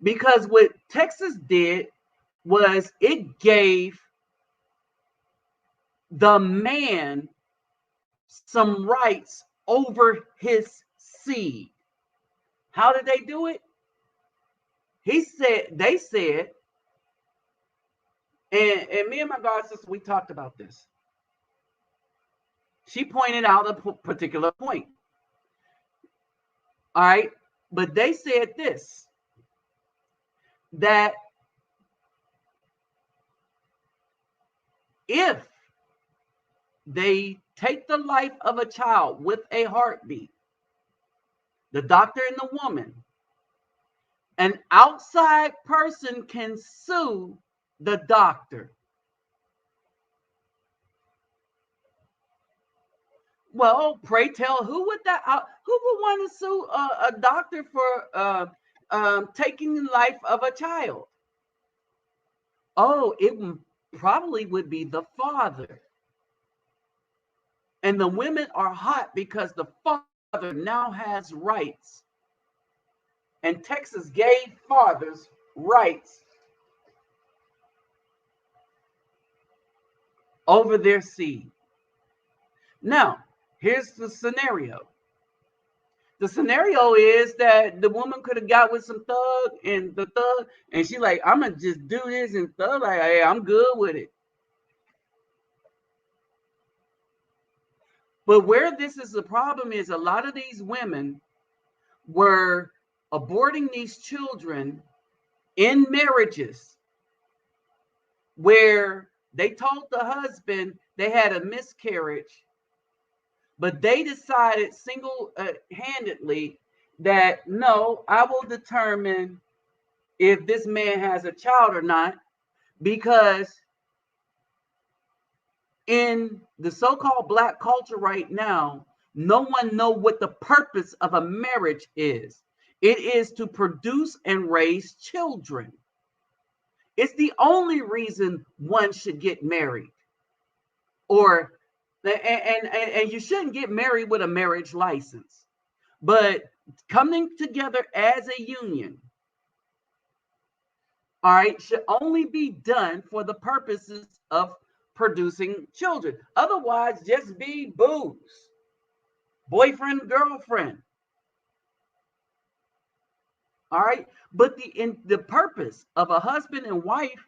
Because what Texas did was it gave the man some rights over his seed. How did they do it? They said, and me and my god sister, we talked about this. She pointed out a particular point. All right. But they said this, that if they take the life of a child with a heartbeat, the doctor and the woman, an outside person can sue the doctor. Well, pray tell, who would want to sue a doctor for taking the life of a child? Oh, it probably would be the father. And the women are hot because the father now has rights. And Texas gave fathers rights over their seed. Now, here's the scenario. The scenario is that the woman could have got with some thug, and she like, I'm gonna just do this, and thug like, hey, I'm good with it. But where this is the problem is a lot of these women were aborting these children in marriages where they told the husband they had a miscarriage, But they decided single-handedly that no, I will determine if this man has a child or not, because in the so-called Black culture right now, no one know what the purpose of a marriage is. It is to produce and raise children. It's the only reason one should get married. Or and you shouldn't get married with a marriage license. But coming together as a union, all right, should only be done for the purposes of producing children. Otherwise, just be booze, boyfriend, girlfriend. All right, but the purpose of a husband and wife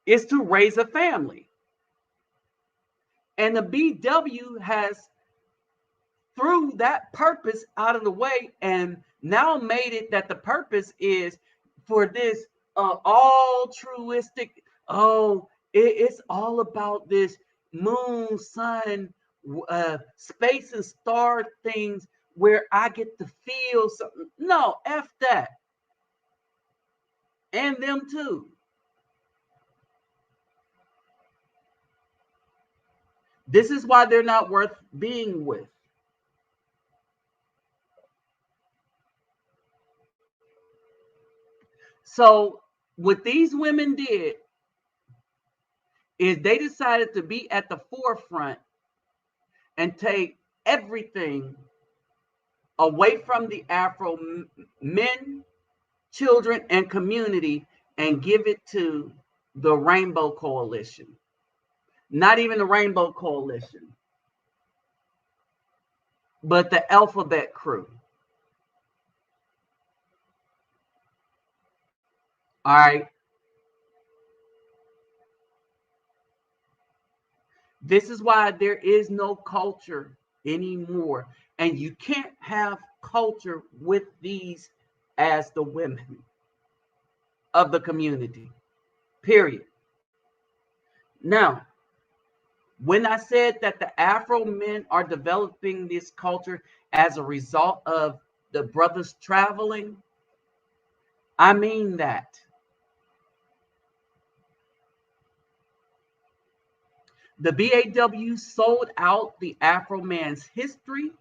is to raise a family, and the BW has threw that purpose out of the way and now made it that the purpose is for this altruistic. Oh, it's all about this moon, sun, space and star things where I get to feel something. No, F that. And them too. This is why they're not worth being with. So what these women did is they decided to be at the forefront and take everything away from the Afro men, children, and community and give it to the Rainbow Coalition. Not even the Rainbow Coalition, but the Alphabet Crew. All right. This is why there is no culture anymore. And you can't have culture with these as the women of the community. Period. Now, when I said that the Afro men are developing this culture as a result of the brothers traveling, I mean that. The BAW sold out the Afro man's history,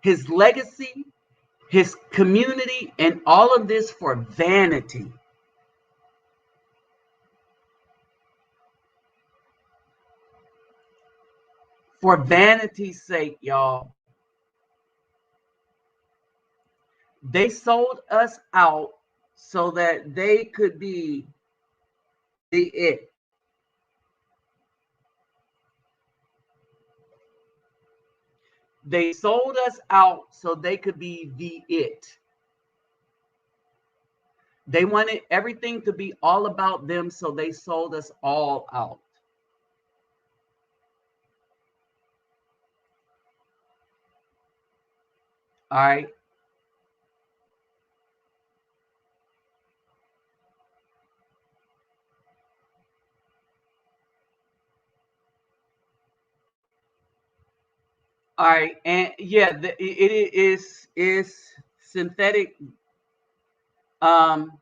his legacy, his community, and all of this for vanity. For vanity's sake, y'all. They sold us out so that they could be the it. They sold us out so they could be the it. They wanted everything to be all about them, so they sold us all out. All right. All right. And yeah, it is synthetic. Um,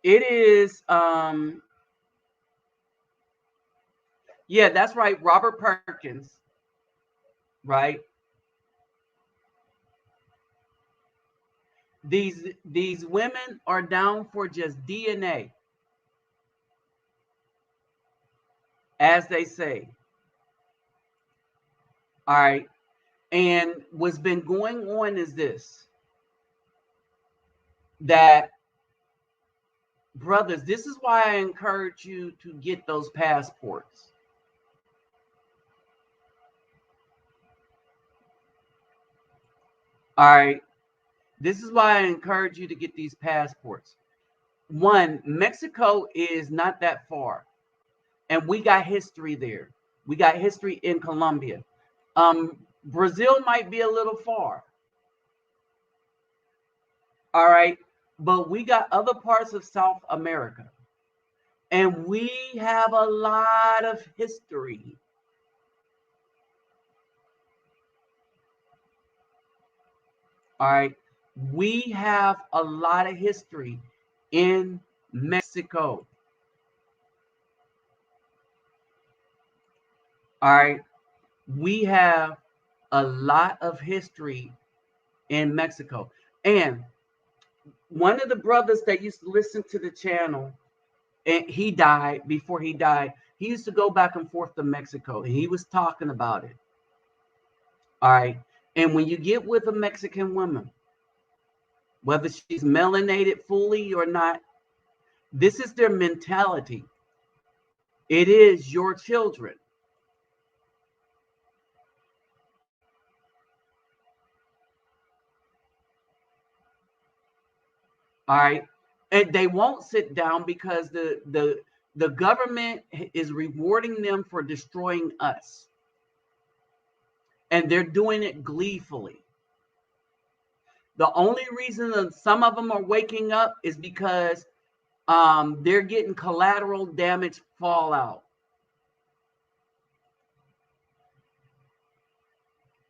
it is yeah, that's right. Robert Perkins, right? These women are down for just DNA, as they say. All right. And what's been going on is this, that brothers, this is why I encourage you to get those passports. All right. This is why I encourage you to get these passports. One, Mexico is not that far, and we got history there. We got history in Colombia. Brazil might be a little far. All right. But we got other parts of South America. And we have a lot of history. All right. We have a lot of history in Mexico. All right. We have a lot of history in Mexico. And one of the brothers that used to listen to the channel, and he died before he died, he used to go back and forth to Mexico, and he was talking about it. All right. And when you get with a Mexican woman, whether she's melanated fully or not, this is their mentality. It is your children. All right. And they won't sit down because the government is rewarding them for destroying us. And they're doing it gleefully. The only reason that some of them are waking up is because they're getting collateral damage fallout.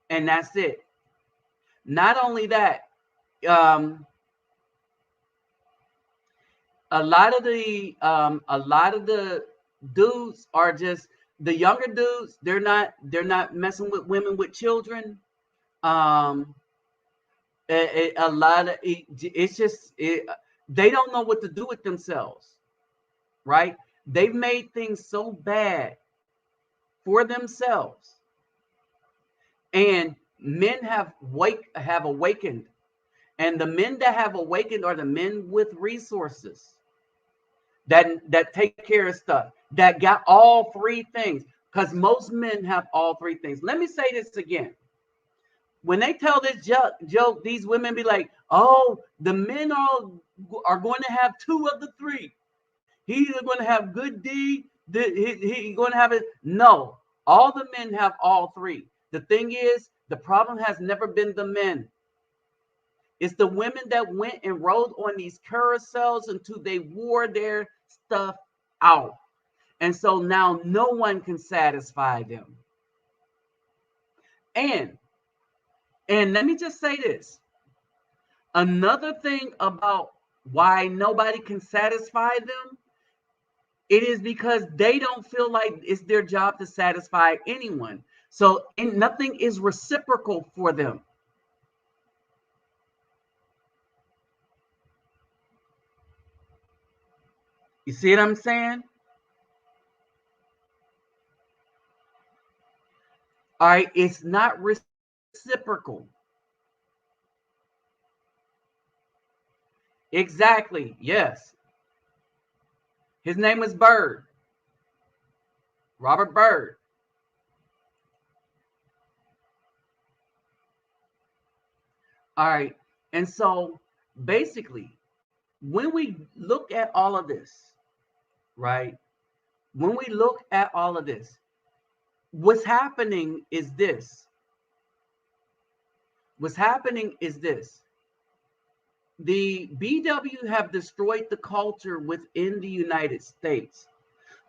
And that's it. Not only that, um, a lot of the dudes are just the younger dudes. They're not messing with women with children. Um, a lot of it's just they don't know what to do with themselves, right? They've made things so bad for themselves, and men have awakened, and the men that have awakened are the men with resources that take care of stuff, that got all three things, because most men have all three things. Let me say this again. When they tell this joke, these women be like, oh, the men are going to have two of the three. He's either going to have good deed, he's going to have it. No, all the men have all three. The thing is, the problem has never been the men. It's the women that went and rode on these carousels until they wore their stuff out. And so now no one can satisfy them. And let me just say this. Another thing about why nobody can satisfy them, it is because they don't feel like it's their job to satisfy anyone. So nothing is reciprocal for them. You see what I'm saying? All right, it's not reciprocal. Exactly. Yes. His name was Bird. Robert Bird. All right. And so basically, when we look at all of this, right? When we look at all of this, what's happening is this. What's happening is this. The BW have destroyed the culture within the United States.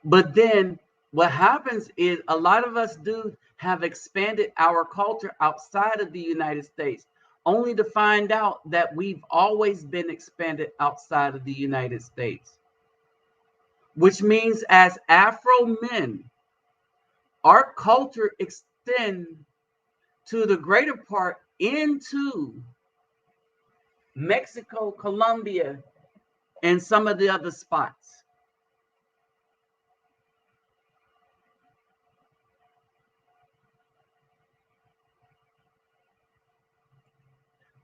But then what happens is a lot of us do have expanded our culture outside of the United States, only to find out that we've always been expanded outside of the United States. Which means as Afro men, our culture extends to the greater part into Mexico, Colombia, and some of the other spots.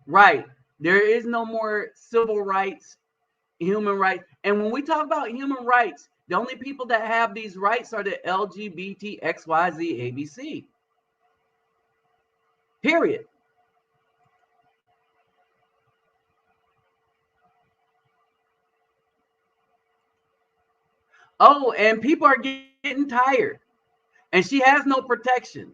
Right. There is no more civil rights, human rights. And when we talk about human rights, the only people that have these rights are the LGBT, XYZ, ABC. Period. Oh, and people are getting tired. And she has no protection.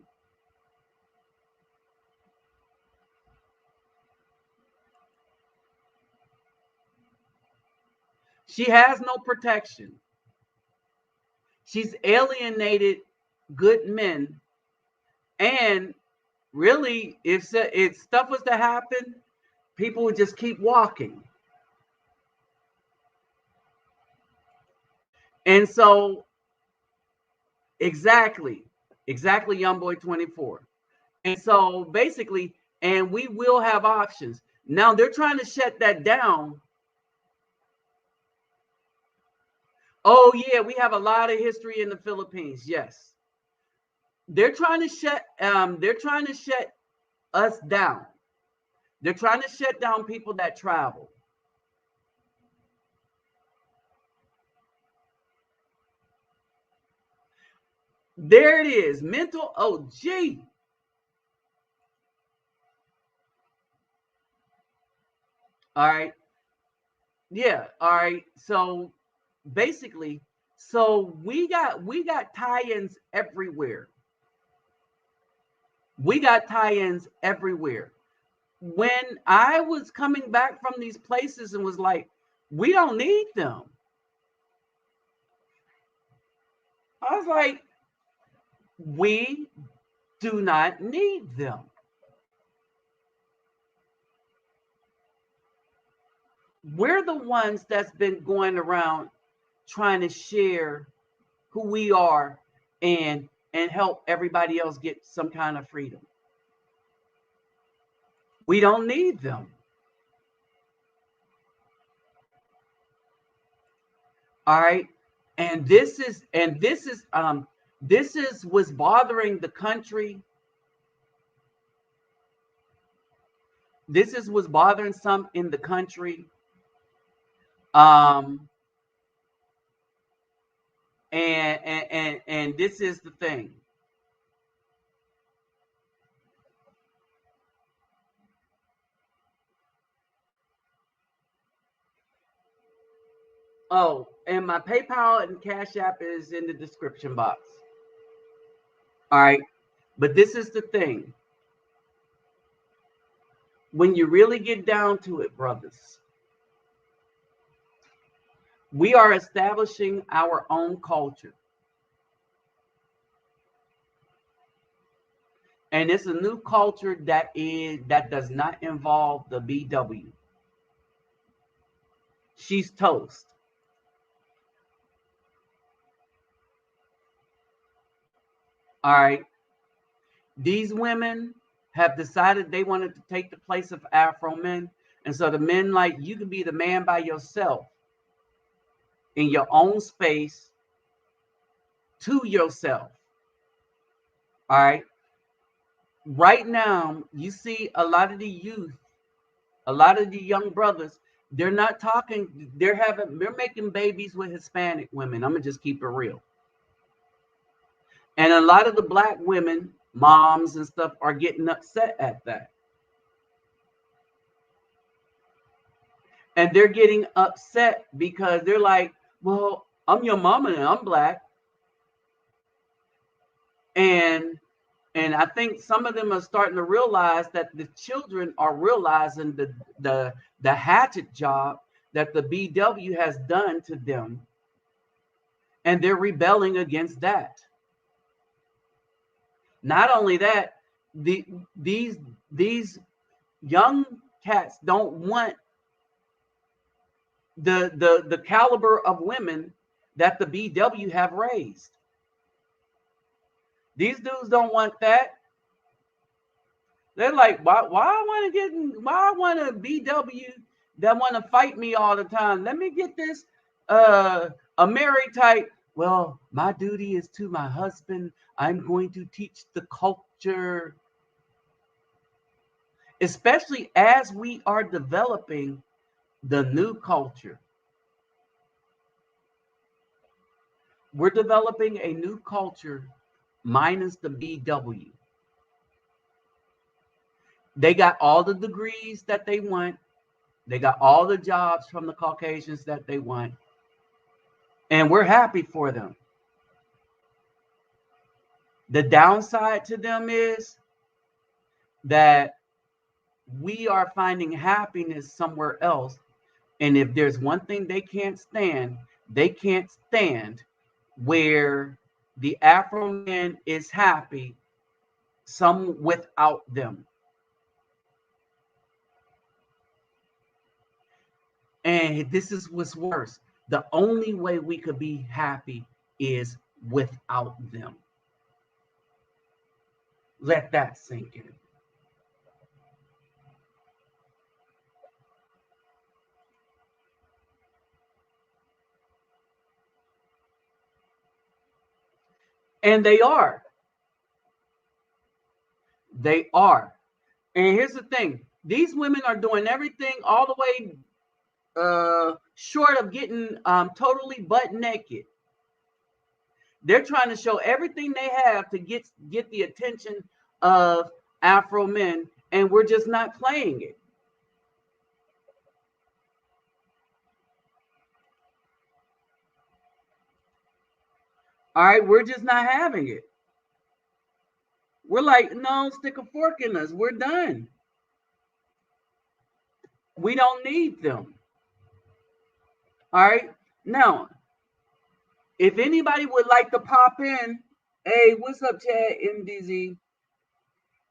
She has no protection. She's alienated good men. And really, if stuff was to happen, people would just keep walking. And so, exactly, Young Boy 24. And so basically, and we will have options. Now they're trying to shut that down. Oh yeah, we have a lot of history in the Philippines. Yes. They're trying to shut us down. They're trying to shut down people that travel. There it is. Mental. Oh, gee. All right. Yeah. All right. So basically, so we got tie-ins everywhere. We got tie-ins everywhere. When I was coming back from these places and was like, we don't need them. I was like, we do not need them. We're the ones that's been going around trying to share who we are and help everybody else get some kind of freedom. We don't need them. All right. And this is what's bothering the country. This is what's bothering some in the country. Um and this is the thing. Oh, and my PayPal and Cash App is in the description box. All right. But this is the thing. When you really get down to it, brothers, we are establishing our own culture. And it's a new culture that does not involve the BW. She's toast. All right. These women have decided they wanted to take the place of Afro men. And so the men, like, you can be the man by yourself in your own space to yourself. All right. Right now, you see a lot of the youth, a lot of the young brothers, they're not talking, they're making babies with Hispanic women. I'm gonna just keep it real. And a lot of the black women, moms and stuff, are getting upset at that. And they're getting upset because they're like, well, I'm your mama and I'm black. And I think some of them are starting to realize that the children are realizing the hatchet job that the BW has done to them. And they're rebelling against that. Not only that, these young cats don't want the caliber of women that the BW have raised. These dudes don't want that. They're like, why I want a BW that want to fight me all the time? Let me get this a Mary type. Well, my duty is to my husband. I'm going to teach the culture. Especially as we are developing the new culture. We're developing a new culture minus the BW. They got all the degrees that they want. They got all the jobs from the Caucasians that they want. And we're happy for them. The downside to them is that we are finding happiness somewhere else. And if there's one thing they can't stand where the Afro man is happy, some without them. And this is what's worse. The only way we could be happy is without them. Let that sink in. And they are. They are. And here's the thing. These women are doing everything all the way short of getting totally butt naked. They're trying to show everything they have to get the attention of Afro men, and we're just not playing it. All right, we're just not having it. We're like, no, stick a fork in us. We're done. We don't need them. All right. Now, if anybody would like to pop in, hey, what's up, Chad MDZ?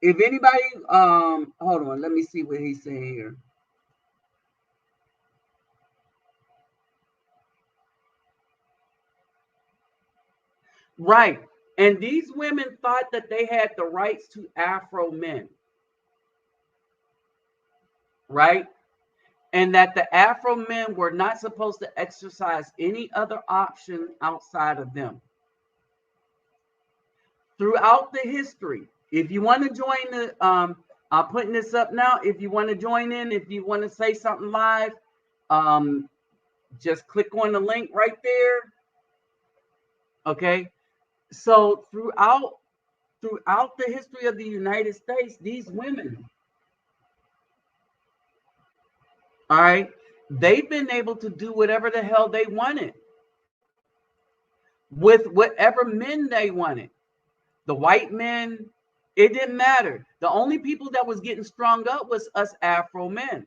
If anybody, hold on, let me see what he's saying here. Right. And these women thought that they had the rights to Afro men. Right. And that the Afro men were not supposed to exercise any other option outside of them. Throughout the history, if you want to join the, I'm putting this up now. If you want to join in, if you want to say something live, just click on the link right there. Okay. So throughout the history of the United States, these women, all right, they've been able to do whatever the hell they wanted with whatever men they wanted. The white men, it didn't matter. The only people that was getting strung up was us Afro men.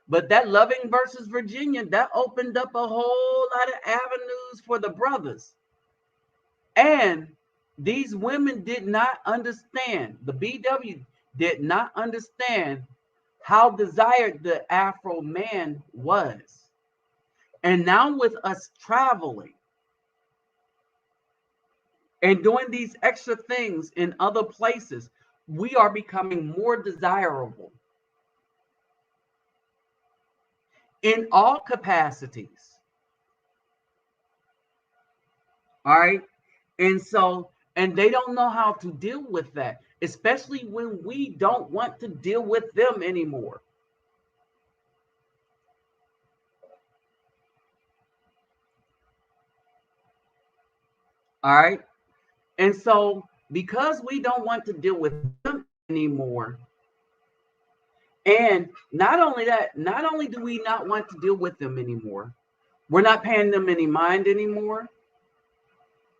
But that Loving versus Virginia, that opened up a whole lot of avenues for the brothers. And these women did not understand, the BW did not understand how desired the Afro man was. And now with us traveling and doing these extra things in other places, we are becoming more desirable in all capacities. All right. And so, and they don't know how to deal with that, especially when we don't want to deal with them anymore. All right. And so, because we don't want to deal with them anymore, and not only that, not only do we not want to deal with them anymore, we're not paying them any mind anymore,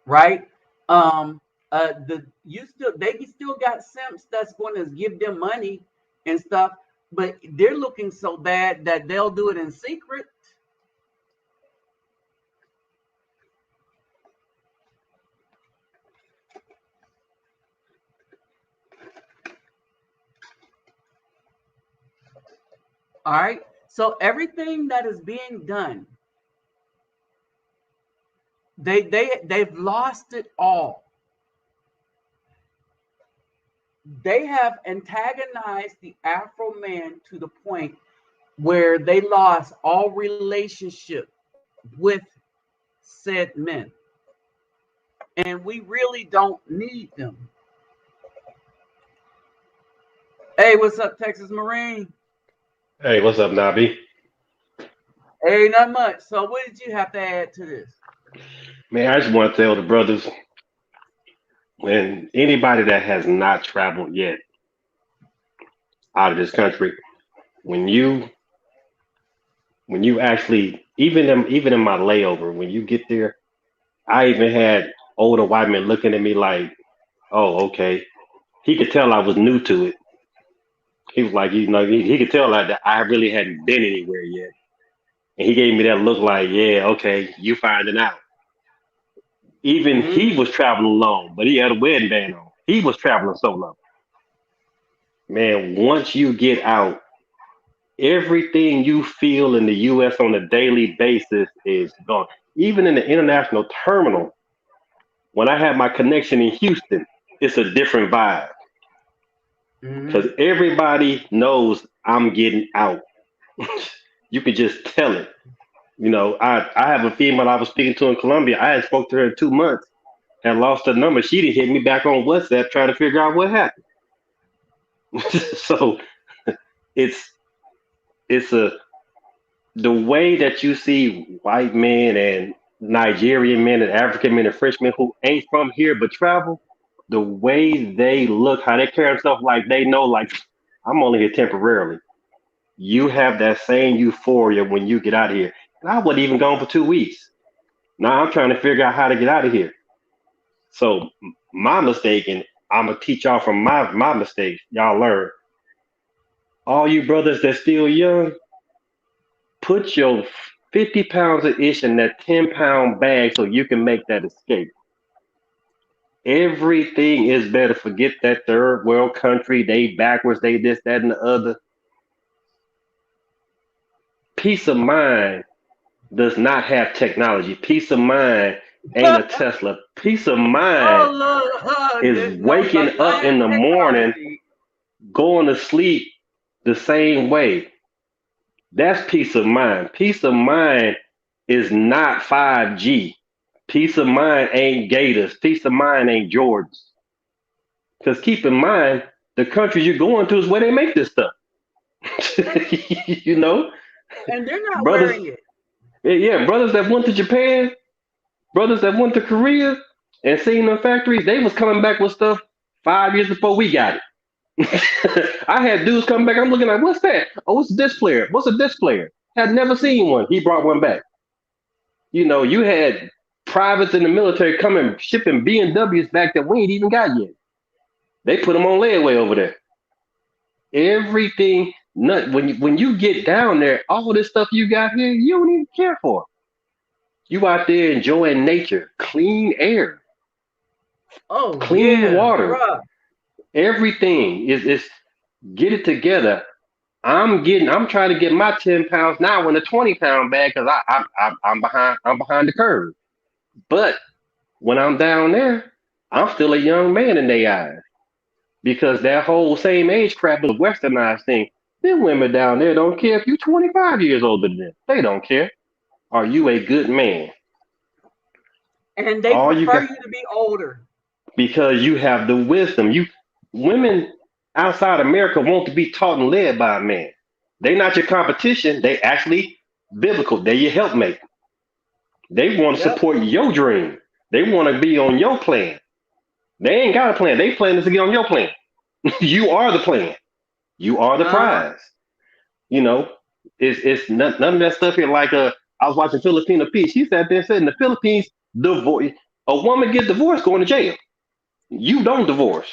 right? They still got simps that's going to give them money and stuff, but they're looking so bad that they'll do it in secret. All right. So everything that is being done, they've lost it all. They have antagonized the Afro man to the point where they lost all relationship with said men. And we really don't need them. Hey, what's up, Texas Marine? Hey, what's up, Nabi? Hey, not much. So what did you have to add to this? Man, I just want to tell the brothers, when anybody that has not traveled yet out of this country, when you actually even in my layover, when you get there, I even had older white men looking at me like, "Oh, okay." He could tell I was new to it. He was like, he could tell that I really hadn't been anywhere yet, and he gave me that look like, "Yeah, okay, you finding out." Even he Mm-hmm. was traveling alone, but he had a wedding band on. He was traveling solo. Man, once you get out Everything you feel in the US on a daily basis is gone. Even in the international terminal, when I have my connection in Houston, it's a different vibe Hmm. because everybody knows I'm getting out. You could just tell it. I have a female I was speaking to in Colombia. I had spoke to her in 2 months, had lost her number. She didn't hit me back on WhatsApp trying to figure out what happened. So it's it's a the way that you see white men and Nigerian men and African men and French men who ain't from here but travel, the way they look, how they carry themselves, like they know, like I'm only here temporarily. You have that same euphoria when you get out of here. And I wasn't even gone for 2 weeks. Now I'm trying to figure out how to get out of here. So my mistake, and I'm gonna teach y'all from my mistakes. Y'all learn. All you brothers that's still young, put your 50 pounds of ish in that 10-pound bag so you can make that escape. Everything is better. Forget that third world country. They backwards. They this, that, and the other. Peace of mind does not have technology. Peace of mind ain't a Tesla. Peace of mind Oh Lord, is no, does waking not up have in the morning, technology. going to sleep the same way. That's peace of mind. Peace of mind is not 5G. Peace of mind ain't Gators. Peace of mind ain't Jordans. Because keep in mind, the countries you're going to is where they make this stuff. you know, And they're not brothers, wearing it. yeah, brothers that went to Japan, brothers that went to Korea and seen them factories, they was coming back with stuff 5 years before we got it. I had dudes come back. I'm looking like, what's that? Oh, it's a disc player. What's a disc player? Had never seen one. He brought one back. You had privates in the military coming shipping BMWs back that we ain't even got yet. They put them on layaway over there. Everything, when you get down there, all this stuff you got here, you don't even care for. You out there enjoying nature, clean air, Oh clean yeah, water. bruh. Everything is get it together. I'm trying to get my 10 pounds now in a 20-pound bag because I'm behind the curve. But when I'm down there, I'm still a young man in their eyes because that whole same age crap is a westernized thing. Them women down there don't care if you're 25 years older than them. They don't care. Are you a good man? And they All you prefer got you to be older. because you have the wisdom. You women outside America want to be taught and led by a man. They not your competition. They actually biblical. They your helpmate. They want to Yep. support your dream. They want to be on your plan. They ain't got a plan. They plan is to get on your plan. You are the plan. You are the Uh-huh. prize. You know, it's none of that stuff here. Like I was watching Filipino Peace. He sat there and said in the Philippines, divorce a woman get divorced going to jail. You don't divorce.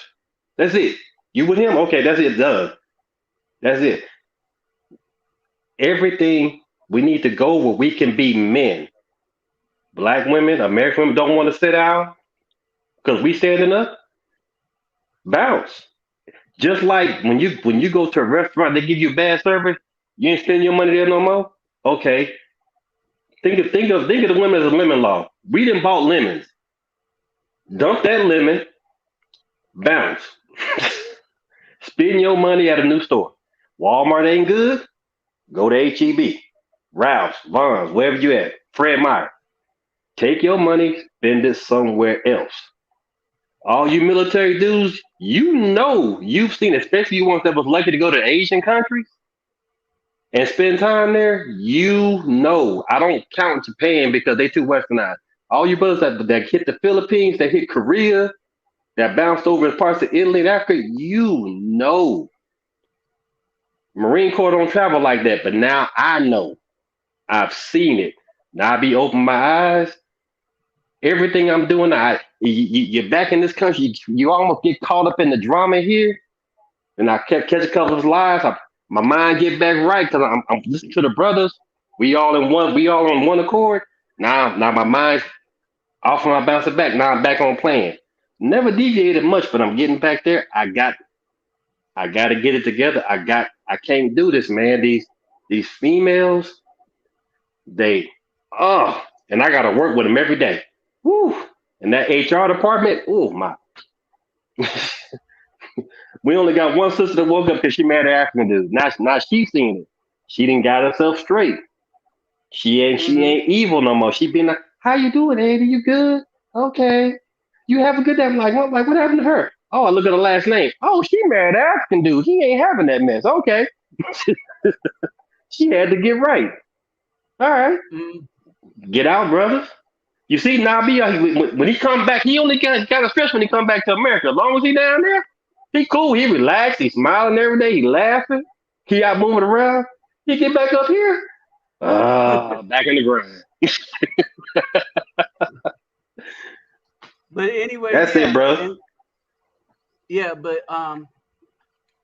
That's it. You with him? Okay, that's it. Done. That's it. Everything we need to go where we can be men. Black women, American women don't want to sit down because we standing up. Bounce. Just like when you go to a restaurant, they give you bad service. You ain't spending your money there no more. Okay. Think of the women as a lemon law. We didn't bought lemons. Dump that lemon. Bounce. Spend your money at a new store. Walmart ain't good. Go to HEB, Ralph's, Vons, wherever you at. Fred Meyer. Take your money, spend it somewhere else. All you military dudes, you've seen, especially you ones that was lucky to go to Asian countries and spend time there. I don't count Japan because they too westernized. All you brothers that hit the Philippines, that hit Korea, that bounced over in parts of Italy and Africa, Marine Corps don't travel like that. But now I know. I've seen it. Now I be open my eyes. Everything I'm doing, you're back in this country. You almost get caught up in the drama here, and I kept catch a couple of lives. My mind get back right because I'm listening to the brothers. We all in one. We all on one accord. Now my mind's off and I bounce it back. Now I'm back on plan. Never deviated much, but I'm getting back there. I got to get it together. I can't do this, man. These females, they, and I got to work with them every day. Woo! And that HR department, oh my. We only got one sister that woke up because she married an African dude. Now she seen it. She didn't got herself straight. She Mm-hmm. ain't evil no more. She been like, how you doing, Eddie? You good? Okay. You have a good day. I'm like, what happened to her? Oh, I look at her last name. Oh, she married an African dude. He ain't having that mess. Okay. She had to get right. All right. Mm-hmm. Get out, brother. You see, Nabi, when he come back, he only got a stress when he come back to America. As long as he down there, he cool. He relaxed. He smiling every day. He laughing. He out moving around. He get back up here. Back in the grind. But anyway, That's it, yeah, bro. and yeah, but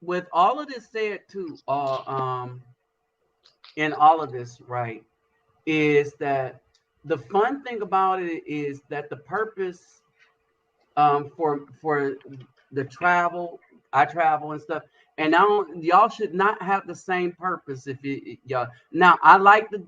with all of this said too, in all of this, right, is that the fun thing about it is that the purpose for the travel, I travel and stuff, and now y'all should not have the same purpose if y'all. Now I like the,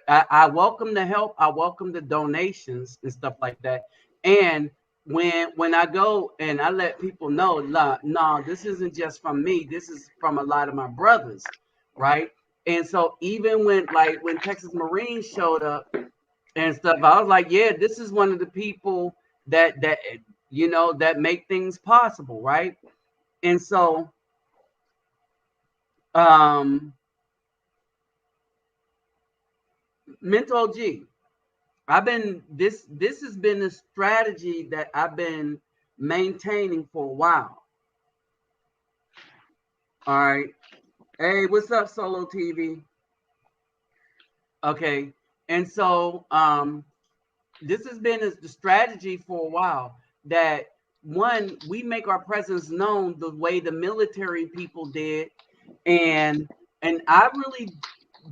I welcome the help, I welcome the donations and stuff like that, and when I go and I let people know, no, this isn't just from me, this is from a lot of my brothers, right? And so even when Texas Marines showed up and stuff, I was like, yeah, this is one of the people that that make things possible, right? And so um Mental G, I've been this has been a strategy that I've been maintaining for a while. All right. Hey, what's up, Solo TV? Okay. And so this has been the strategy for a while, that one, we make our presence known the way the military people did, and I really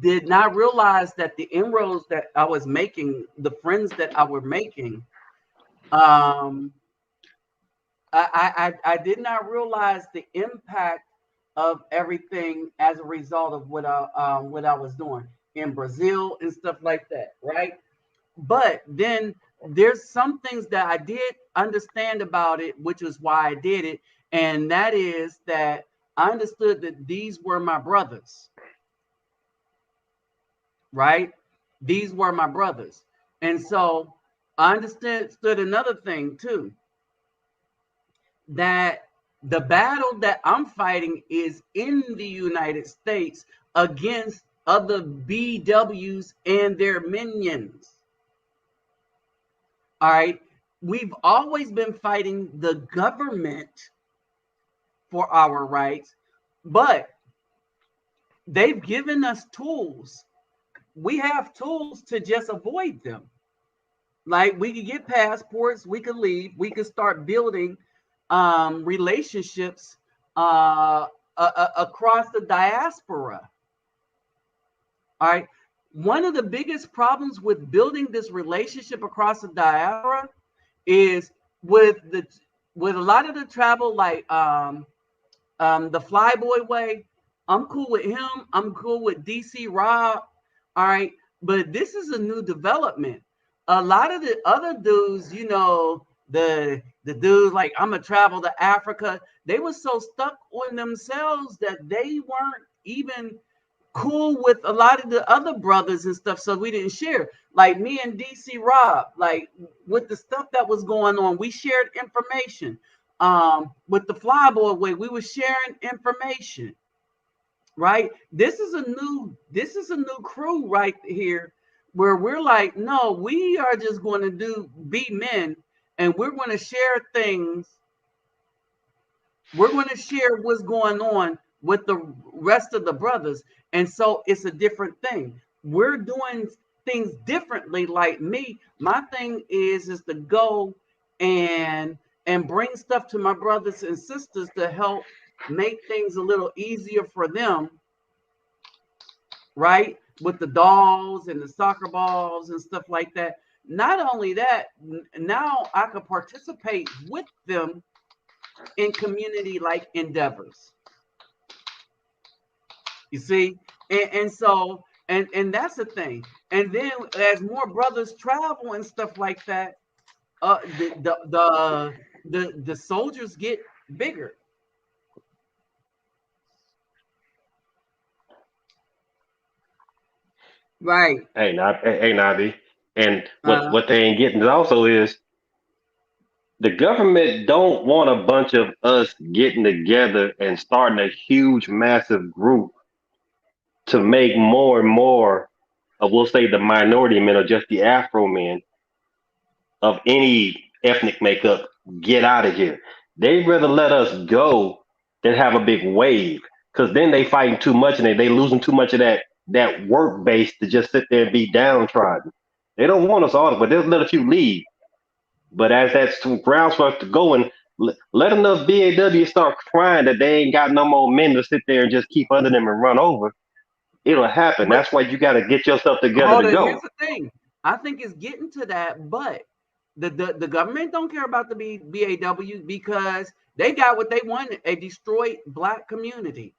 did not realize that the inroads that I was making, the friends that I were making, um, I did not realize the impact of everything as a result of what I was doing in Brazil and stuff like that, right? But then there's some things that I did understand about it, which is why I did it, and that is that I understood that these were my brothers, right? These were my brothers. And so I understood another thing too, that the battle that I'm fighting is in the United States against other BWs and their minions. All right. We've always been fighting the government for our rights, but they've given us tools. We have tools to just avoid them. Like we could get passports, we could leave, we could start building relationships across the diaspora. All right. One of the biggest problems with building this relationship across the diaspora is with the with a lot of the travel, like the Flyboy way. I'm cool with him. I'm cool with DC Rob. All right, but this is a new development. A lot of the other dudes, the dudes like I'm gonna travel to Africa. They were so stuck on themselves that they weren't even cool with a lot of the other brothers and stuff, so we didn't share. Like me and DC Rob, like with the stuff that was going on, we shared information. With the Flyboy way, we were sharing information, right? This is a new crew right here, where we're like, no, we are just going to be men, and we're going to share things. We're going to share what's going on with the rest of the brothers. And so it's a different thing. We're doing things differently. Like me, my thing is to go and bring stuff to my brothers and sisters to help make things a little easier for them, right? With the dolls and the soccer balls and stuff like that. Not only that, now I could participate with them in community like endeavors. You see, And so and that's the thing. And then as more brothers travel and stuff like that, the soldiers get bigger. Right. Hey, Nabi. And Uh, what they ain't getting also is the government don't want a bunch of us getting together and starting a huge, massive group to make more and more of, we'll say, the minority men or just the Afro men of any ethnic makeup get out of here. They'd rather let us go than have a big wave, because then they fighting too much and they losing too much of that work base to just sit there and be downtrodden. They don't want us all, but they'll let a few leave. But as that's ground starts to go and let enough BAW start crying that they ain't got no more men to sit there and just keep under them and run over, it'll happen. but That's why you got to get yourself together hold to on, here's go. the thing. I think it's getting to that, but the government don't care about the BAW because they got what they want, a destroyed black community.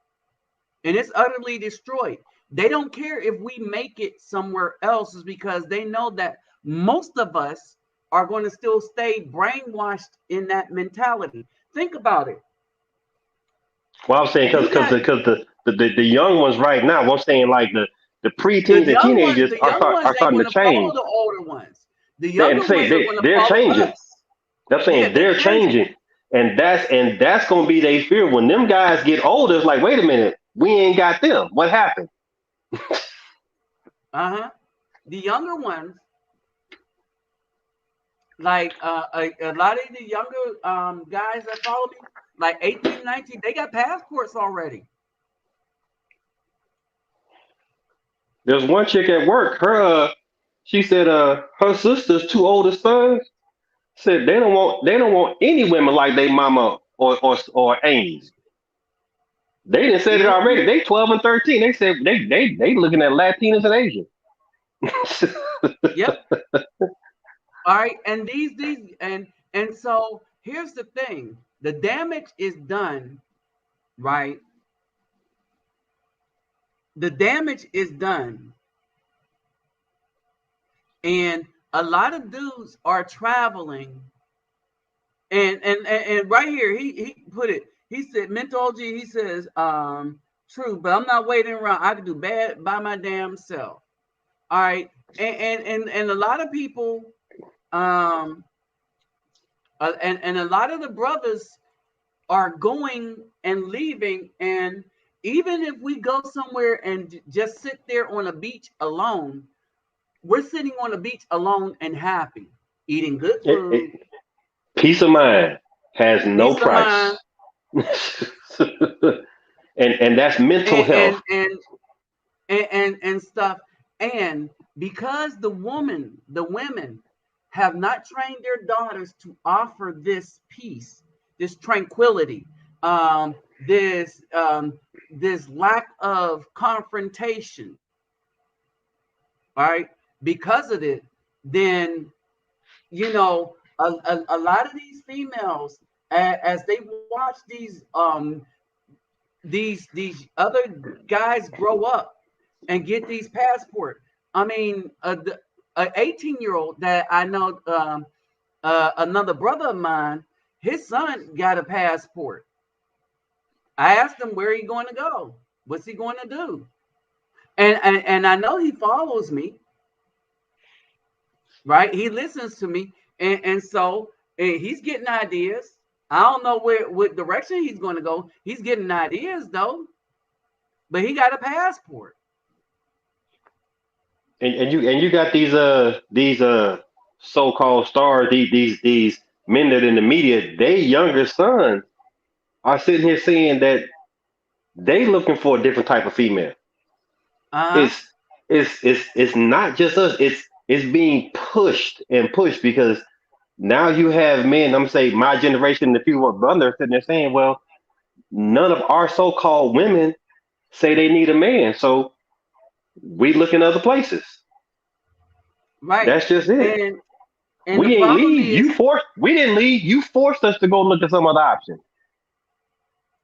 And it's utterly destroyed. They don't care if we make it somewhere else, is because they know that most of us are going to still stay brainwashed in that mentality. Think about it. Well, I'm saying You got because the young ones right now, I'm saying like the preteens and teenagers the young ones are ain't starting going to to follow change. the older ones. The And younger say ones are going to they're follow changing. us. I'm Yeah, saying they're they're changing. changing, and that's gonna be their fear when them guys get older. It's like, wait a minute, we ain't got them. What happened? Uh-huh. The younger ones, like a lot of the younger guys that follow me, like 18, 19, they got passports already. There's one chick at work. She said her sister's two oldest sons said they don't want any women like they mama or aunties. They didn't said it Mm-hmm. already. They 12 and 13. They said they looking at Latinas and Asians. Yep. All right. And these and so here's the thing. The damage is done, right? The damage is done. And a lot of dudes are traveling. And right here, he put it, he said, mental OG, he says, true, but I'm not waiting around. I can do bad by my damn self. All right. And a lot of people, um, and a lot of the brothers are going and leaving. And even if we go somewhere and just sit there on a beach alone, we're sitting on a beach alone and happy, eating good It, food, it, peace of mind has no peace of mind, price. And that's mental and health. and and and stuff. And because the women have not trained their daughters to offer this peace, this tranquility, this this lack of confrontation, all right, because of it, then a lot of these females, as they watch these other guys grow up and get these passports. I mean, a 18-year-old that I know, another brother of mine, his son got a passport. I asked him where he going to go. What's he going to do? And I know he follows me, right? He listens to me, and so he's getting ideas. I don't know what direction he's going to go. He's getting ideas though, but he got a passport. And you got these so-called stars, these men that in the media, they younger sons are sitting here saying that they looking for a different type of female. Uh huh. It's it's not just us. It's being pushed and pushed because now you have men. I'm saying my generation, the people of brother sitting there saying, well, none of our so-called women say they need a man, so we look in other places. Right. That's just it. And the We ain't problem leave. is, You forced. We didn't leave. You forced us to go look at some other option.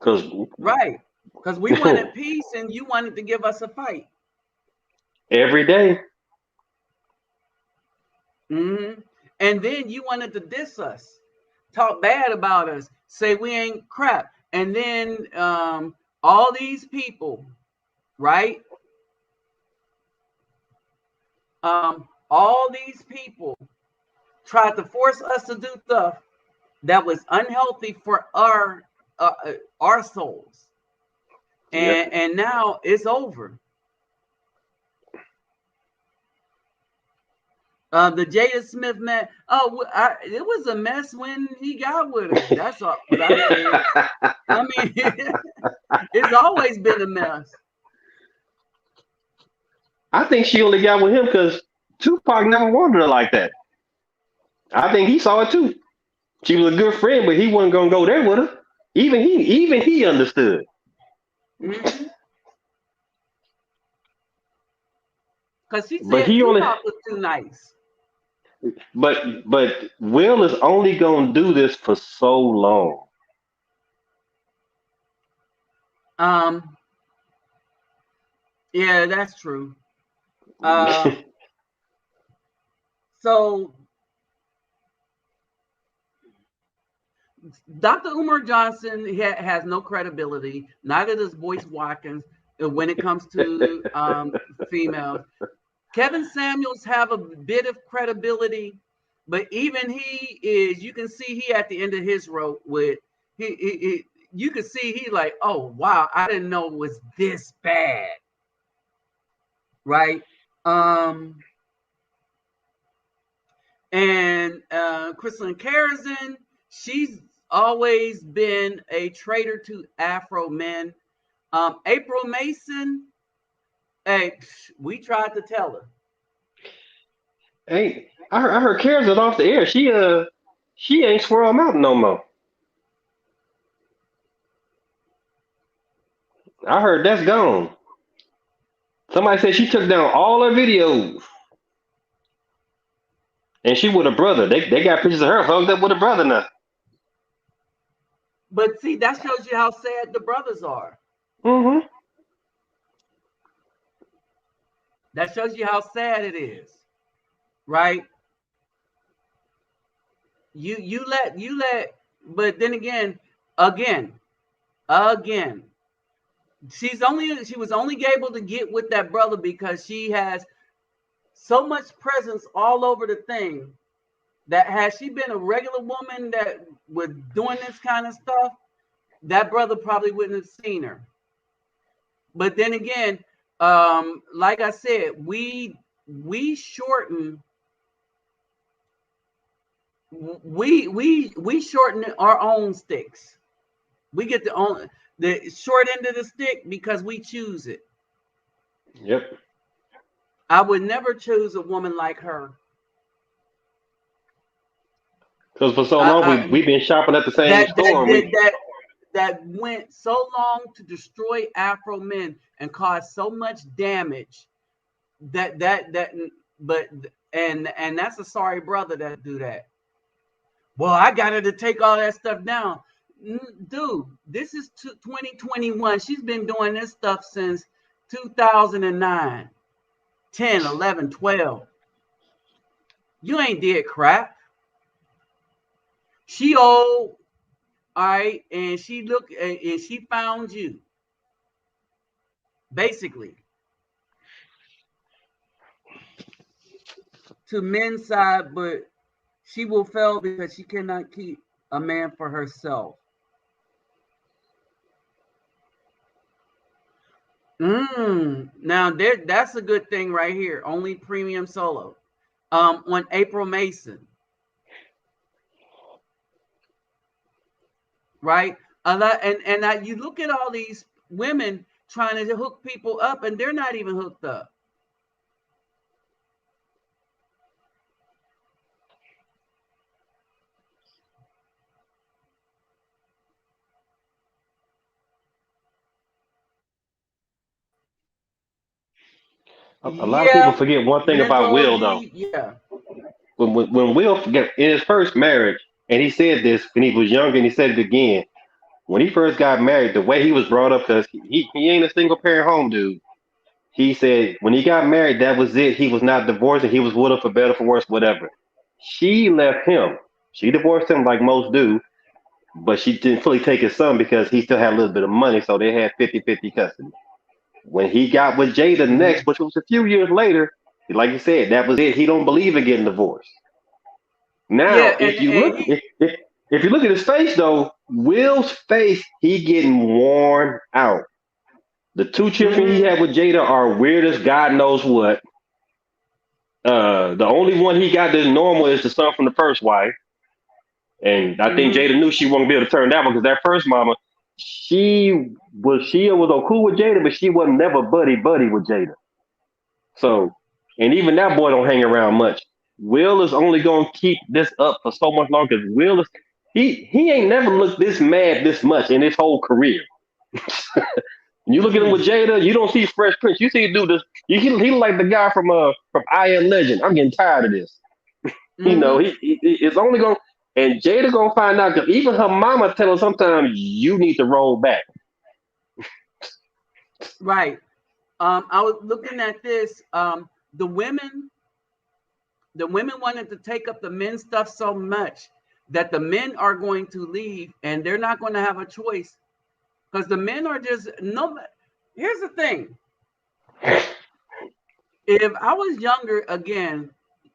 Cause right. Because we wanted peace and you wanted to give us a fight. Every day. Hmm. And then you wanted to diss us, talk bad about us, say we ain't crap. And then all these people, right? All these people tried to force us to do stuff that was unhealthy for our souls. Yep. And now it's over. The Jada Smith man. Oh, it was a mess when he got with her. That's all, what I said. I mean, it's always been a mess. I think she only got with him because Tupac never wanted her like that. I think he saw it too. She was a good friend, but he wasn't gonna go there with her. Even he understood. Mm-hmm. Because she But said he only Tupac was too nice. but Will is only gonna do this for so long. Um, yeah, that's true. Uh, so Dr. Umar Johnson has no credibility. Neither does Boyce Watkins when it comes to females. Kevin Samuels have a bit of credibility, but even he is. You can see he at the end of his rope with he you can see he like, oh wow, I didn't know it was this bad, right? Um, and Crystalline Karazin, she's always been a traitor to Afro men. April Mason, hey, we tried to tell her. Hey, I heard Kara's is off the air. She ain't Swirl Mountain no more. I heard that's gone. Somebody said she took down all her videos, and she with her brother. They got pictures of her hugged up with her brother now. But see, that shows you how sad the brothers are. Mm-hmm. That shows you how sad it is, right? You let, but then again, again, she was only able to get with that brother because she has so much presence all over the thing that had she been a regular woman that was doing this kind of stuff, that brother probably wouldn't have seen her. But then again, like I said, we shorten we shorten our own sticks. We get the short end of the stick because we choose it. Yep. I would never choose a woman like her. Because for so I, long I we've been shopping at the same that that store, and that we that that went so long to destroy Afro men and cause so much damage that but and that's a sorry brother that do that. Well, I got her to take all that stuff down. Dude, this is 2021. She's been doing this stuff since 2009, 10, 11, 12. You ain't did crap. She old, all right, and she looked and she found you, basically, to men's side, but she will fail because she cannot keep a man for herself. Now that's a good thing right here. Only premium solo. On April Mason, right? You look at all these women trying to hook people up, and they're not even hooked up. a lot of people Yeah, forget one thing about Will though. mentally, yeah. When Will get in his first marriage, and he said this when he was young, and he said it again. when he first got married, the way he was brought up, because he ain't a single parent home dude. He said when he got married, that was it. He was not divorced, and he was with her for better, for worse, whatever. She left him. She divorced him like most do, but she didn't fully take his son because he still had a little bit of money, so they had 50-50 custody. When he got with Jada Mhm. next, which was a few years later, like you said, that was it. He don't believe in getting divorced. Yeah, Now, and he if you look at his face though, Will's face, he getting worn out. The two children he mhm, had with Jada are weird as God knows what. The only one he got that's normal is the son from the first wife, and I think mhm. Jada knew she wasn't be able to turn that one because that first mama, she was cool with Jada, but she wasn't never buddy with Jada. So, and even that boy don't hang around much. Will is only gonna keep this up for so much longer. Will is he ain't never looked this mad this much in his whole career. When you look at him with Mm, Jada, you don't see Fresh Prince. You see dude this. He look like the guy from I Am Legend. I'm getting tired of this. mhm. It's only going and Jada gonna find out because even her mama tell her sometimes you need to roll back. Right. I was looking at this. The women, the women wanted to take up the men's stuff so much that the men are going to leave, and they're not going to have a choice because the men are just no. Here's the thing: if I was younger again,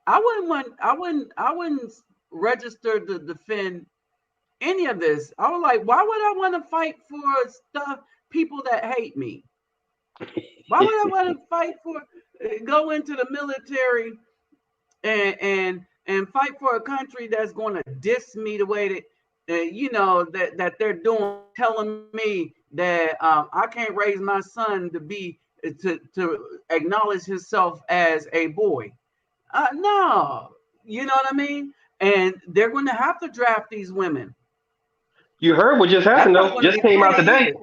I wouldn't register to defend any of this. I was like, why would I want to fight for stuff people that hate me? Why would I want to fight for go into the military and fight for a country that's going to diss me the way that that they're doing, telling me that I can't raise my son to be to acknowledge himself as a boy. No, you know what I mean. And they're going to have to draft these women. You heard what just That's happened not though. going to Just be came out pretty today. either.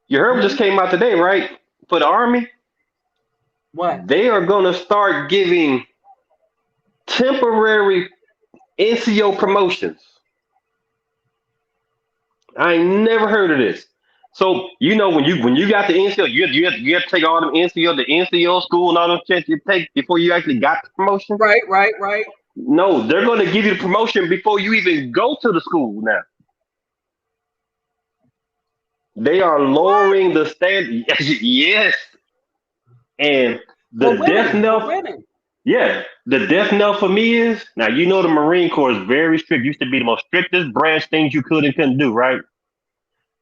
You heard what just Hmm. came out today, right? For the army, What? they are gonna start giving temporary NCO promotions. I ain't never heard of this. So when you got the NCO, you have to take all them NCO, the NCO school and all those tests you take before you actually got the promotion. Right, right, right. No, they're going to give you the promotion before you even go to the school. Now they are What? lowering the standard. Yes, and For the death women, for knell. women. Yeah, the death knell for me is now. The Marine Corps is very strict. Used to be the most strictest branch things you could and couldn't do. Right.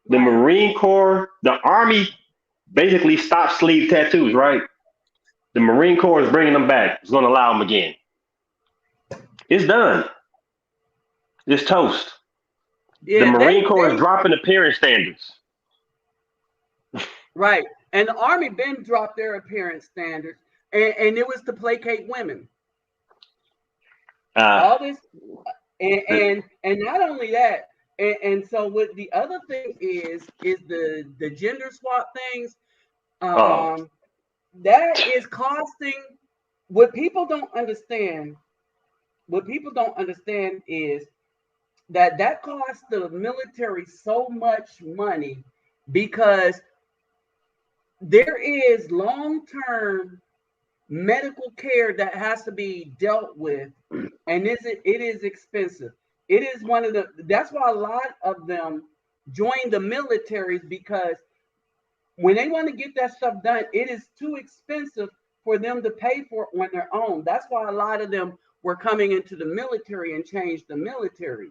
The Right. Marine Corps, the Army basically stopped sleeve tattoos. Right. The Marine Corps is bringing them back. It's going to allow them again. It's done. It's toast. The Yeah, Marine Corps is they dropping appearance standards. right. And the army been dropped their appearance standards, and it was to placate women. Uh, All this, and not only that, and so what the other thing is the gender swap things. oh, Um, that is costing. What people don't understand. What people don't understand is that costs the military so much money because there is long-term medical care that has to be dealt with, and it is expensive. It is one of the that's why a lot of them join the militaries because when they want to get that stuff done, it is too expensive for them to pay for it on their own. That's why a lot of them were coming into the military and changed the military.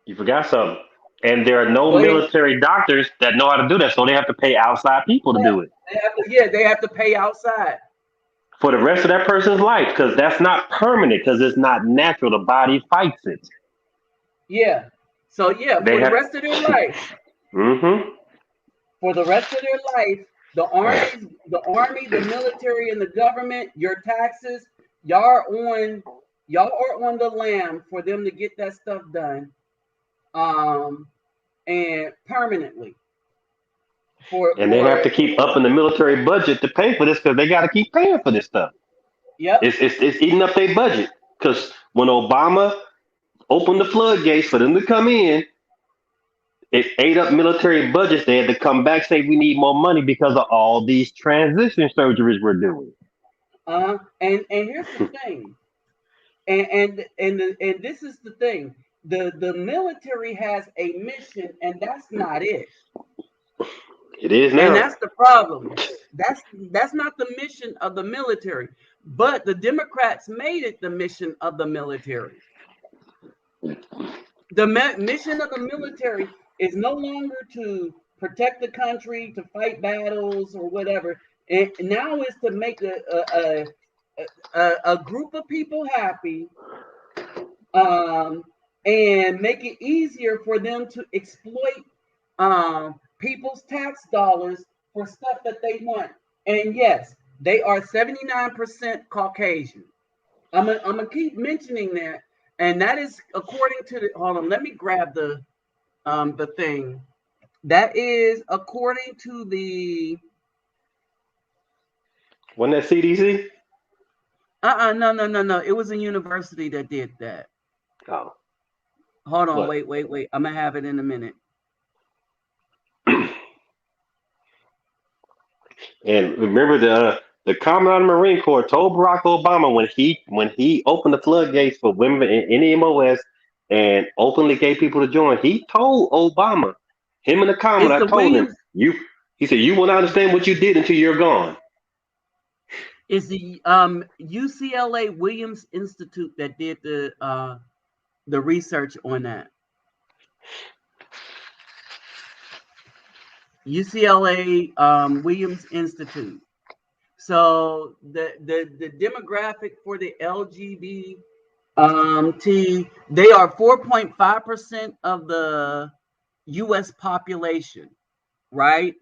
you forgot something. And there are no Go ahead. military doctors that know how to do that, so they have to pay outside people to Yeah, do it they have to pay outside. for the rest of that person's life because that's not permanent because it's not natural. The body fights it. Yeah. So yeah, They for the have. rest of their life, Mm-hmm. for the rest of their life, the army, the military, and the government, your taxes, y'all are on, y'all are on the lam for them to get that stuff done, um, and permanently And they have for to keep up in the military budget to pay for this because they got to keep paying for this stuff. yep, It's eating up their budget because when Obama opened the floodgates for them to come in, It ate up military budgets. They had to come back say we need more money because of all these transition surgeries we're doing. And here's the thing, and this is the thing. The military has a mission, and that's not it. It is And now. that's the problem. That's not the mission of the military. But the Democrats made it the mission of the military. The mission of the military is no longer to protect the country, to fight battles or whatever. And now it's to make a group of people happy, and make it easier for them to exploit people's tax dollars for stuff that they want. And yes, they are 79% Caucasian. I'm gonna keep mentioning that, and that is according to the. Hold on, let me grab the thing. That is according to the. Wasn't that CDC? No. It was a university that did that. Oh. Hold on, What? wait. I'm gonna have it in a minute. And remember the Commandant of the Marine Corps told Barack Obama when he opened the floodgates for women in NEMOS and openly gave people to join, he told Obama, him and the It's the Commandant told him, Williams. he said, you won't understand what you did until you're gone. It's the UCLA Williams Institute that did the research on that. UCLA Williams Institute. So the demographic for the LGBT, they are 4.5% of the U.S. population, right?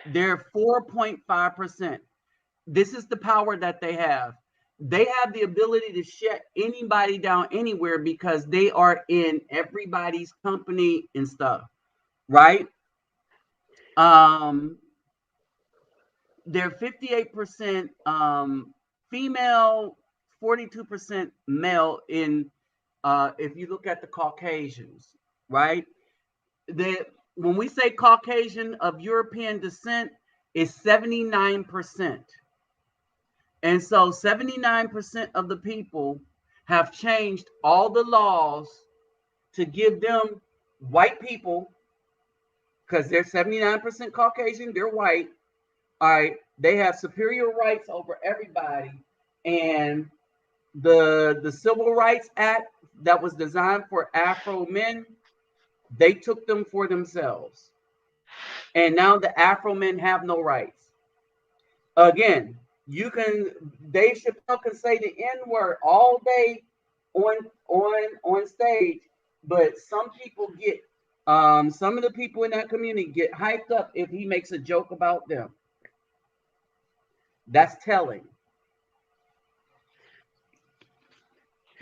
They're 4.5%. This is the power that they have. They have the ability to shut anybody down anywhere because they are in everybody's company and stuff, right? They're 58% female, 42% male in if you look at the Caucasians, right? When we say Caucasian of European descent, is 79%. And so 79% of the people have changed all the laws to give them white people, because they're 79% Caucasian, they're white. All right, they have superior rights over everybody. And the Civil Rights Act that was designed for Afro men, they took them for themselves. And now the Afro men have no rights. Again, Dave Chappelle can say the N-word all day on stage, but some people get some of the people in that community get hyped up if he makes a joke about them. That's telling.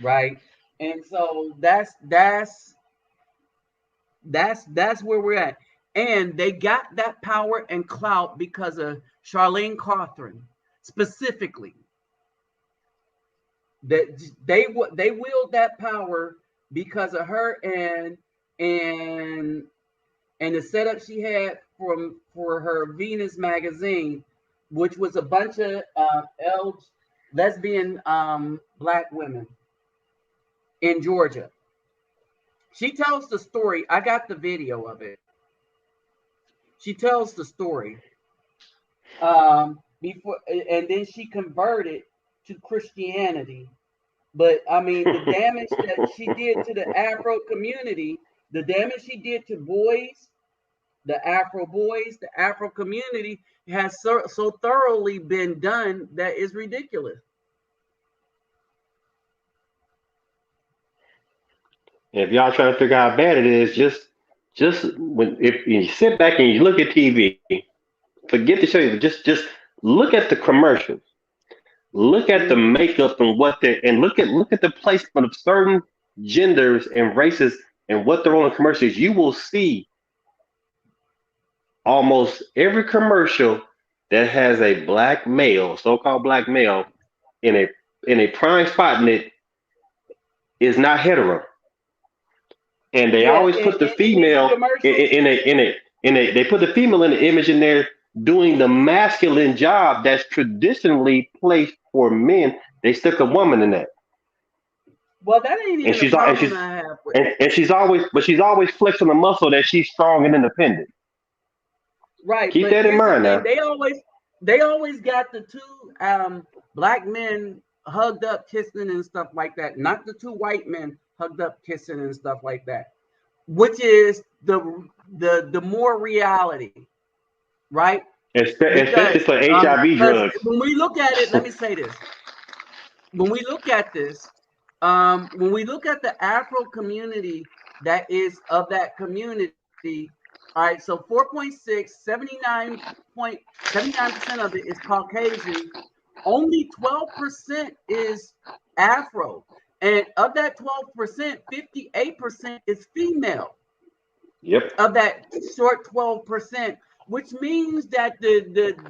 Right? And so that's where we're at. And they got that power and clout because of Charlene Cawthon specifically. That they wield that power because of her and the setup she had for her Venus magazine, which was a bunch of lesbian black women in Georgia. She tells the story. I got the video of it. She tells the story before, and then she converted to Christianity. But I mean, the damage that she did to the Afro community, the damage she did to boys, the Afro boys, the Afro community has so thoroughly been done that is ridiculous. And if y'all trying to figure out how bad it is, just if you sit back and you look at TV, forget the show, just look at the commercials. Look at the makeup and look at the placement of certain genders and races and what they're on the commercials. You will see almost every commercial that has a black male, so-called black male, in a prime spot in it is not hetero. and they Yeah, always put the in these female commercials. they put the female in the image in there doing the masculine job that's traditionally placed for men. They stick a woman in that, Well, that ain't and even a problem I have with. she's always flexing the muscle that she's strong and independent. Right, Keep but that in here's the mind thing: now. they always got the two black men hugged up, kissing and stuff like that. Not the two white men hugged up, kissing and stuff like that, which is the more reality, right? Especially Because for HIV because drugs. when we look at it, let me say this: when we look at this, when we look at the Afro community that is of that community, all right, so 4.6, 79% of it is Caucasian, only 12% is Afro. And of that 12%, 58% is female Yep. of that short 12%, which means that the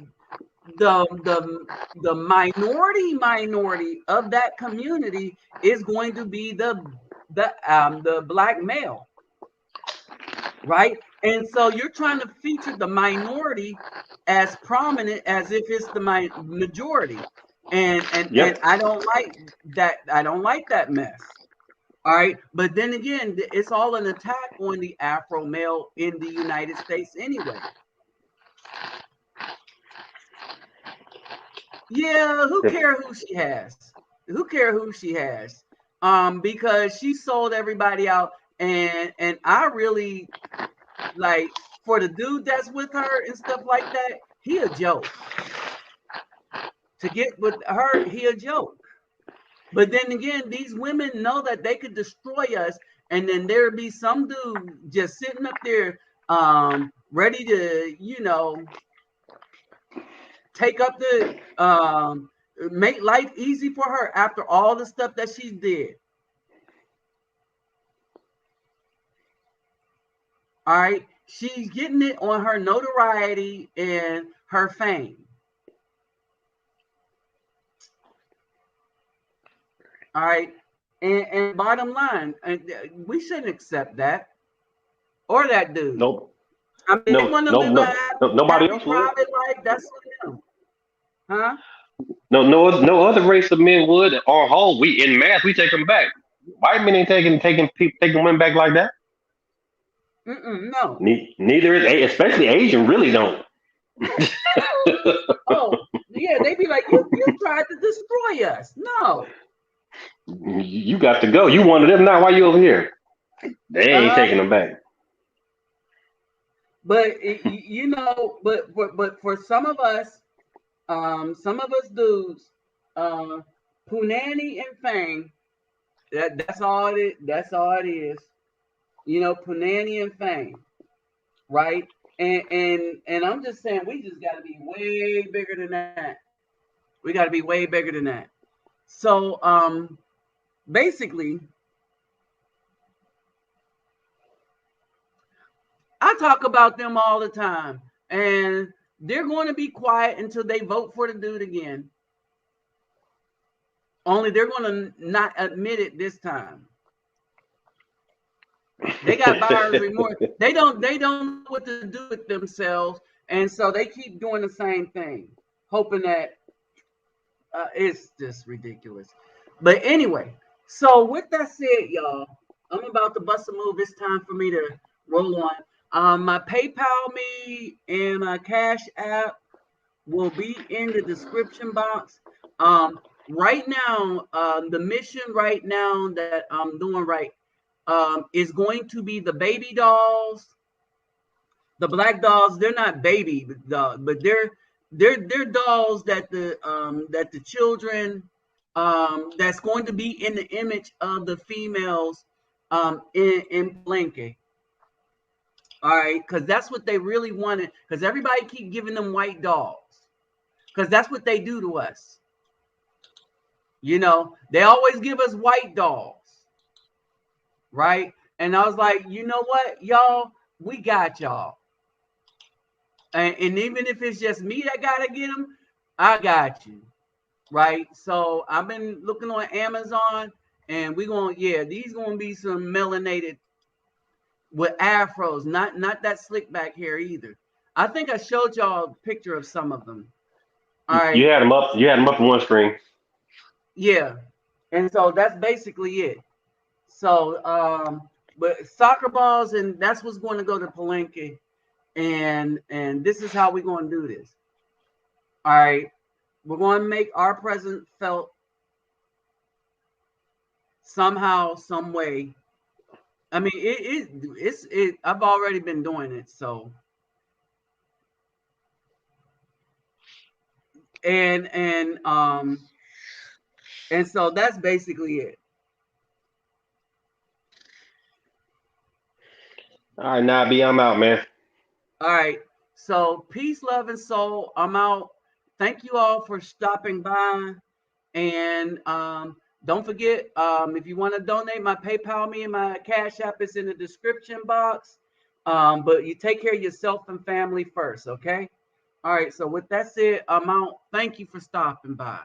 minority of that community is going to be the black male, right? And so you're trying to feature the minority as prominent as if it's the majority, and Yep. I don't like that. I don't like that mess. All right, but then again, it's all an attack on the Afro male in the United States anyway. Yeah, who care who she has? Who care who she has? Because she sold everybody out, and I really like for the dude that's with her and stuff like that. He a joke. To get with her, he a joke. But then again, these women know that they could destroy us, and then there'd be some dude just sitting up there, ready to, take up the make life easy for her after all the stuff that she did. All right, she's getting it on her notoriety and her fame. All right, and bottom line, we shouldn't accept that or that dude. Nope. I mean, they No. want to No. live a No. No. Nobody happy else would. private life. That's on them, huh? No. No other race of men would. On whole, we in mass we take them back. White men ain't taking women back like that. No. Neither is especially Asian really don't. Oh, yeah, they be like, you tried to destroy us. No. You got to go. You wanted them now. Why you over here? They ain't Uh, taking them back. but but for some of us dudes, uh, punani and fame. That's all it is. Punani and fame, right? And I'm just saying, we just got to be way bigger than that. We got to be way bigger than that. So basically, I talk about them all the time, and they're going to be quiet until they vote for the dude again. Only they're going to not admit it this time. They got buyer's remorse. They don't know what to do with themselves, and so they keep doing the same thing, hoping that it's just ridiculous. But anyway, so with that said, y'all, I'm about to bust a move. It's time for me to roll on. My PayPal me and my Cash App will be in the description box. Right now, the mission right now that I'm doing right is going to be the baby dolls, the black dolls. They're not baby dolls, but they're dolls that the children that's going to be in the image of the females in Palenque. All right, because that's what they really wanted. Because everybody keep giving them white dolls, because that's what they do to us. They always give us white dolls, right? And I was like, you know what, y'all, we got y'all. And even if it's just me that gotta get them, I got you, right? So I've been looking on Amazon, and these gonna be some melanated with afros, not that slick back hair either. I think I showed y'all a picture of some of them. All You right, had them up. You had them up on one screen. yeah, and so that's basically it. So, but soccer balls, and that's what's going to go to Palenque, and this is how we're going to do this. All right, we're going to make our presence felt somehow, some way. I mean, it. I've already been doing it, so and and um and so that's basically it. All right, Nabi, I'm out, man. All right. So peace, love, and soul. I'm out. Thank you all for stopping by. And don't forget, if you want to donate, my PayPal me and my Cash App is in the description box. But you take care of yourself and family first, okay? All right. So with that said, I'm out. Thank you for stopping by.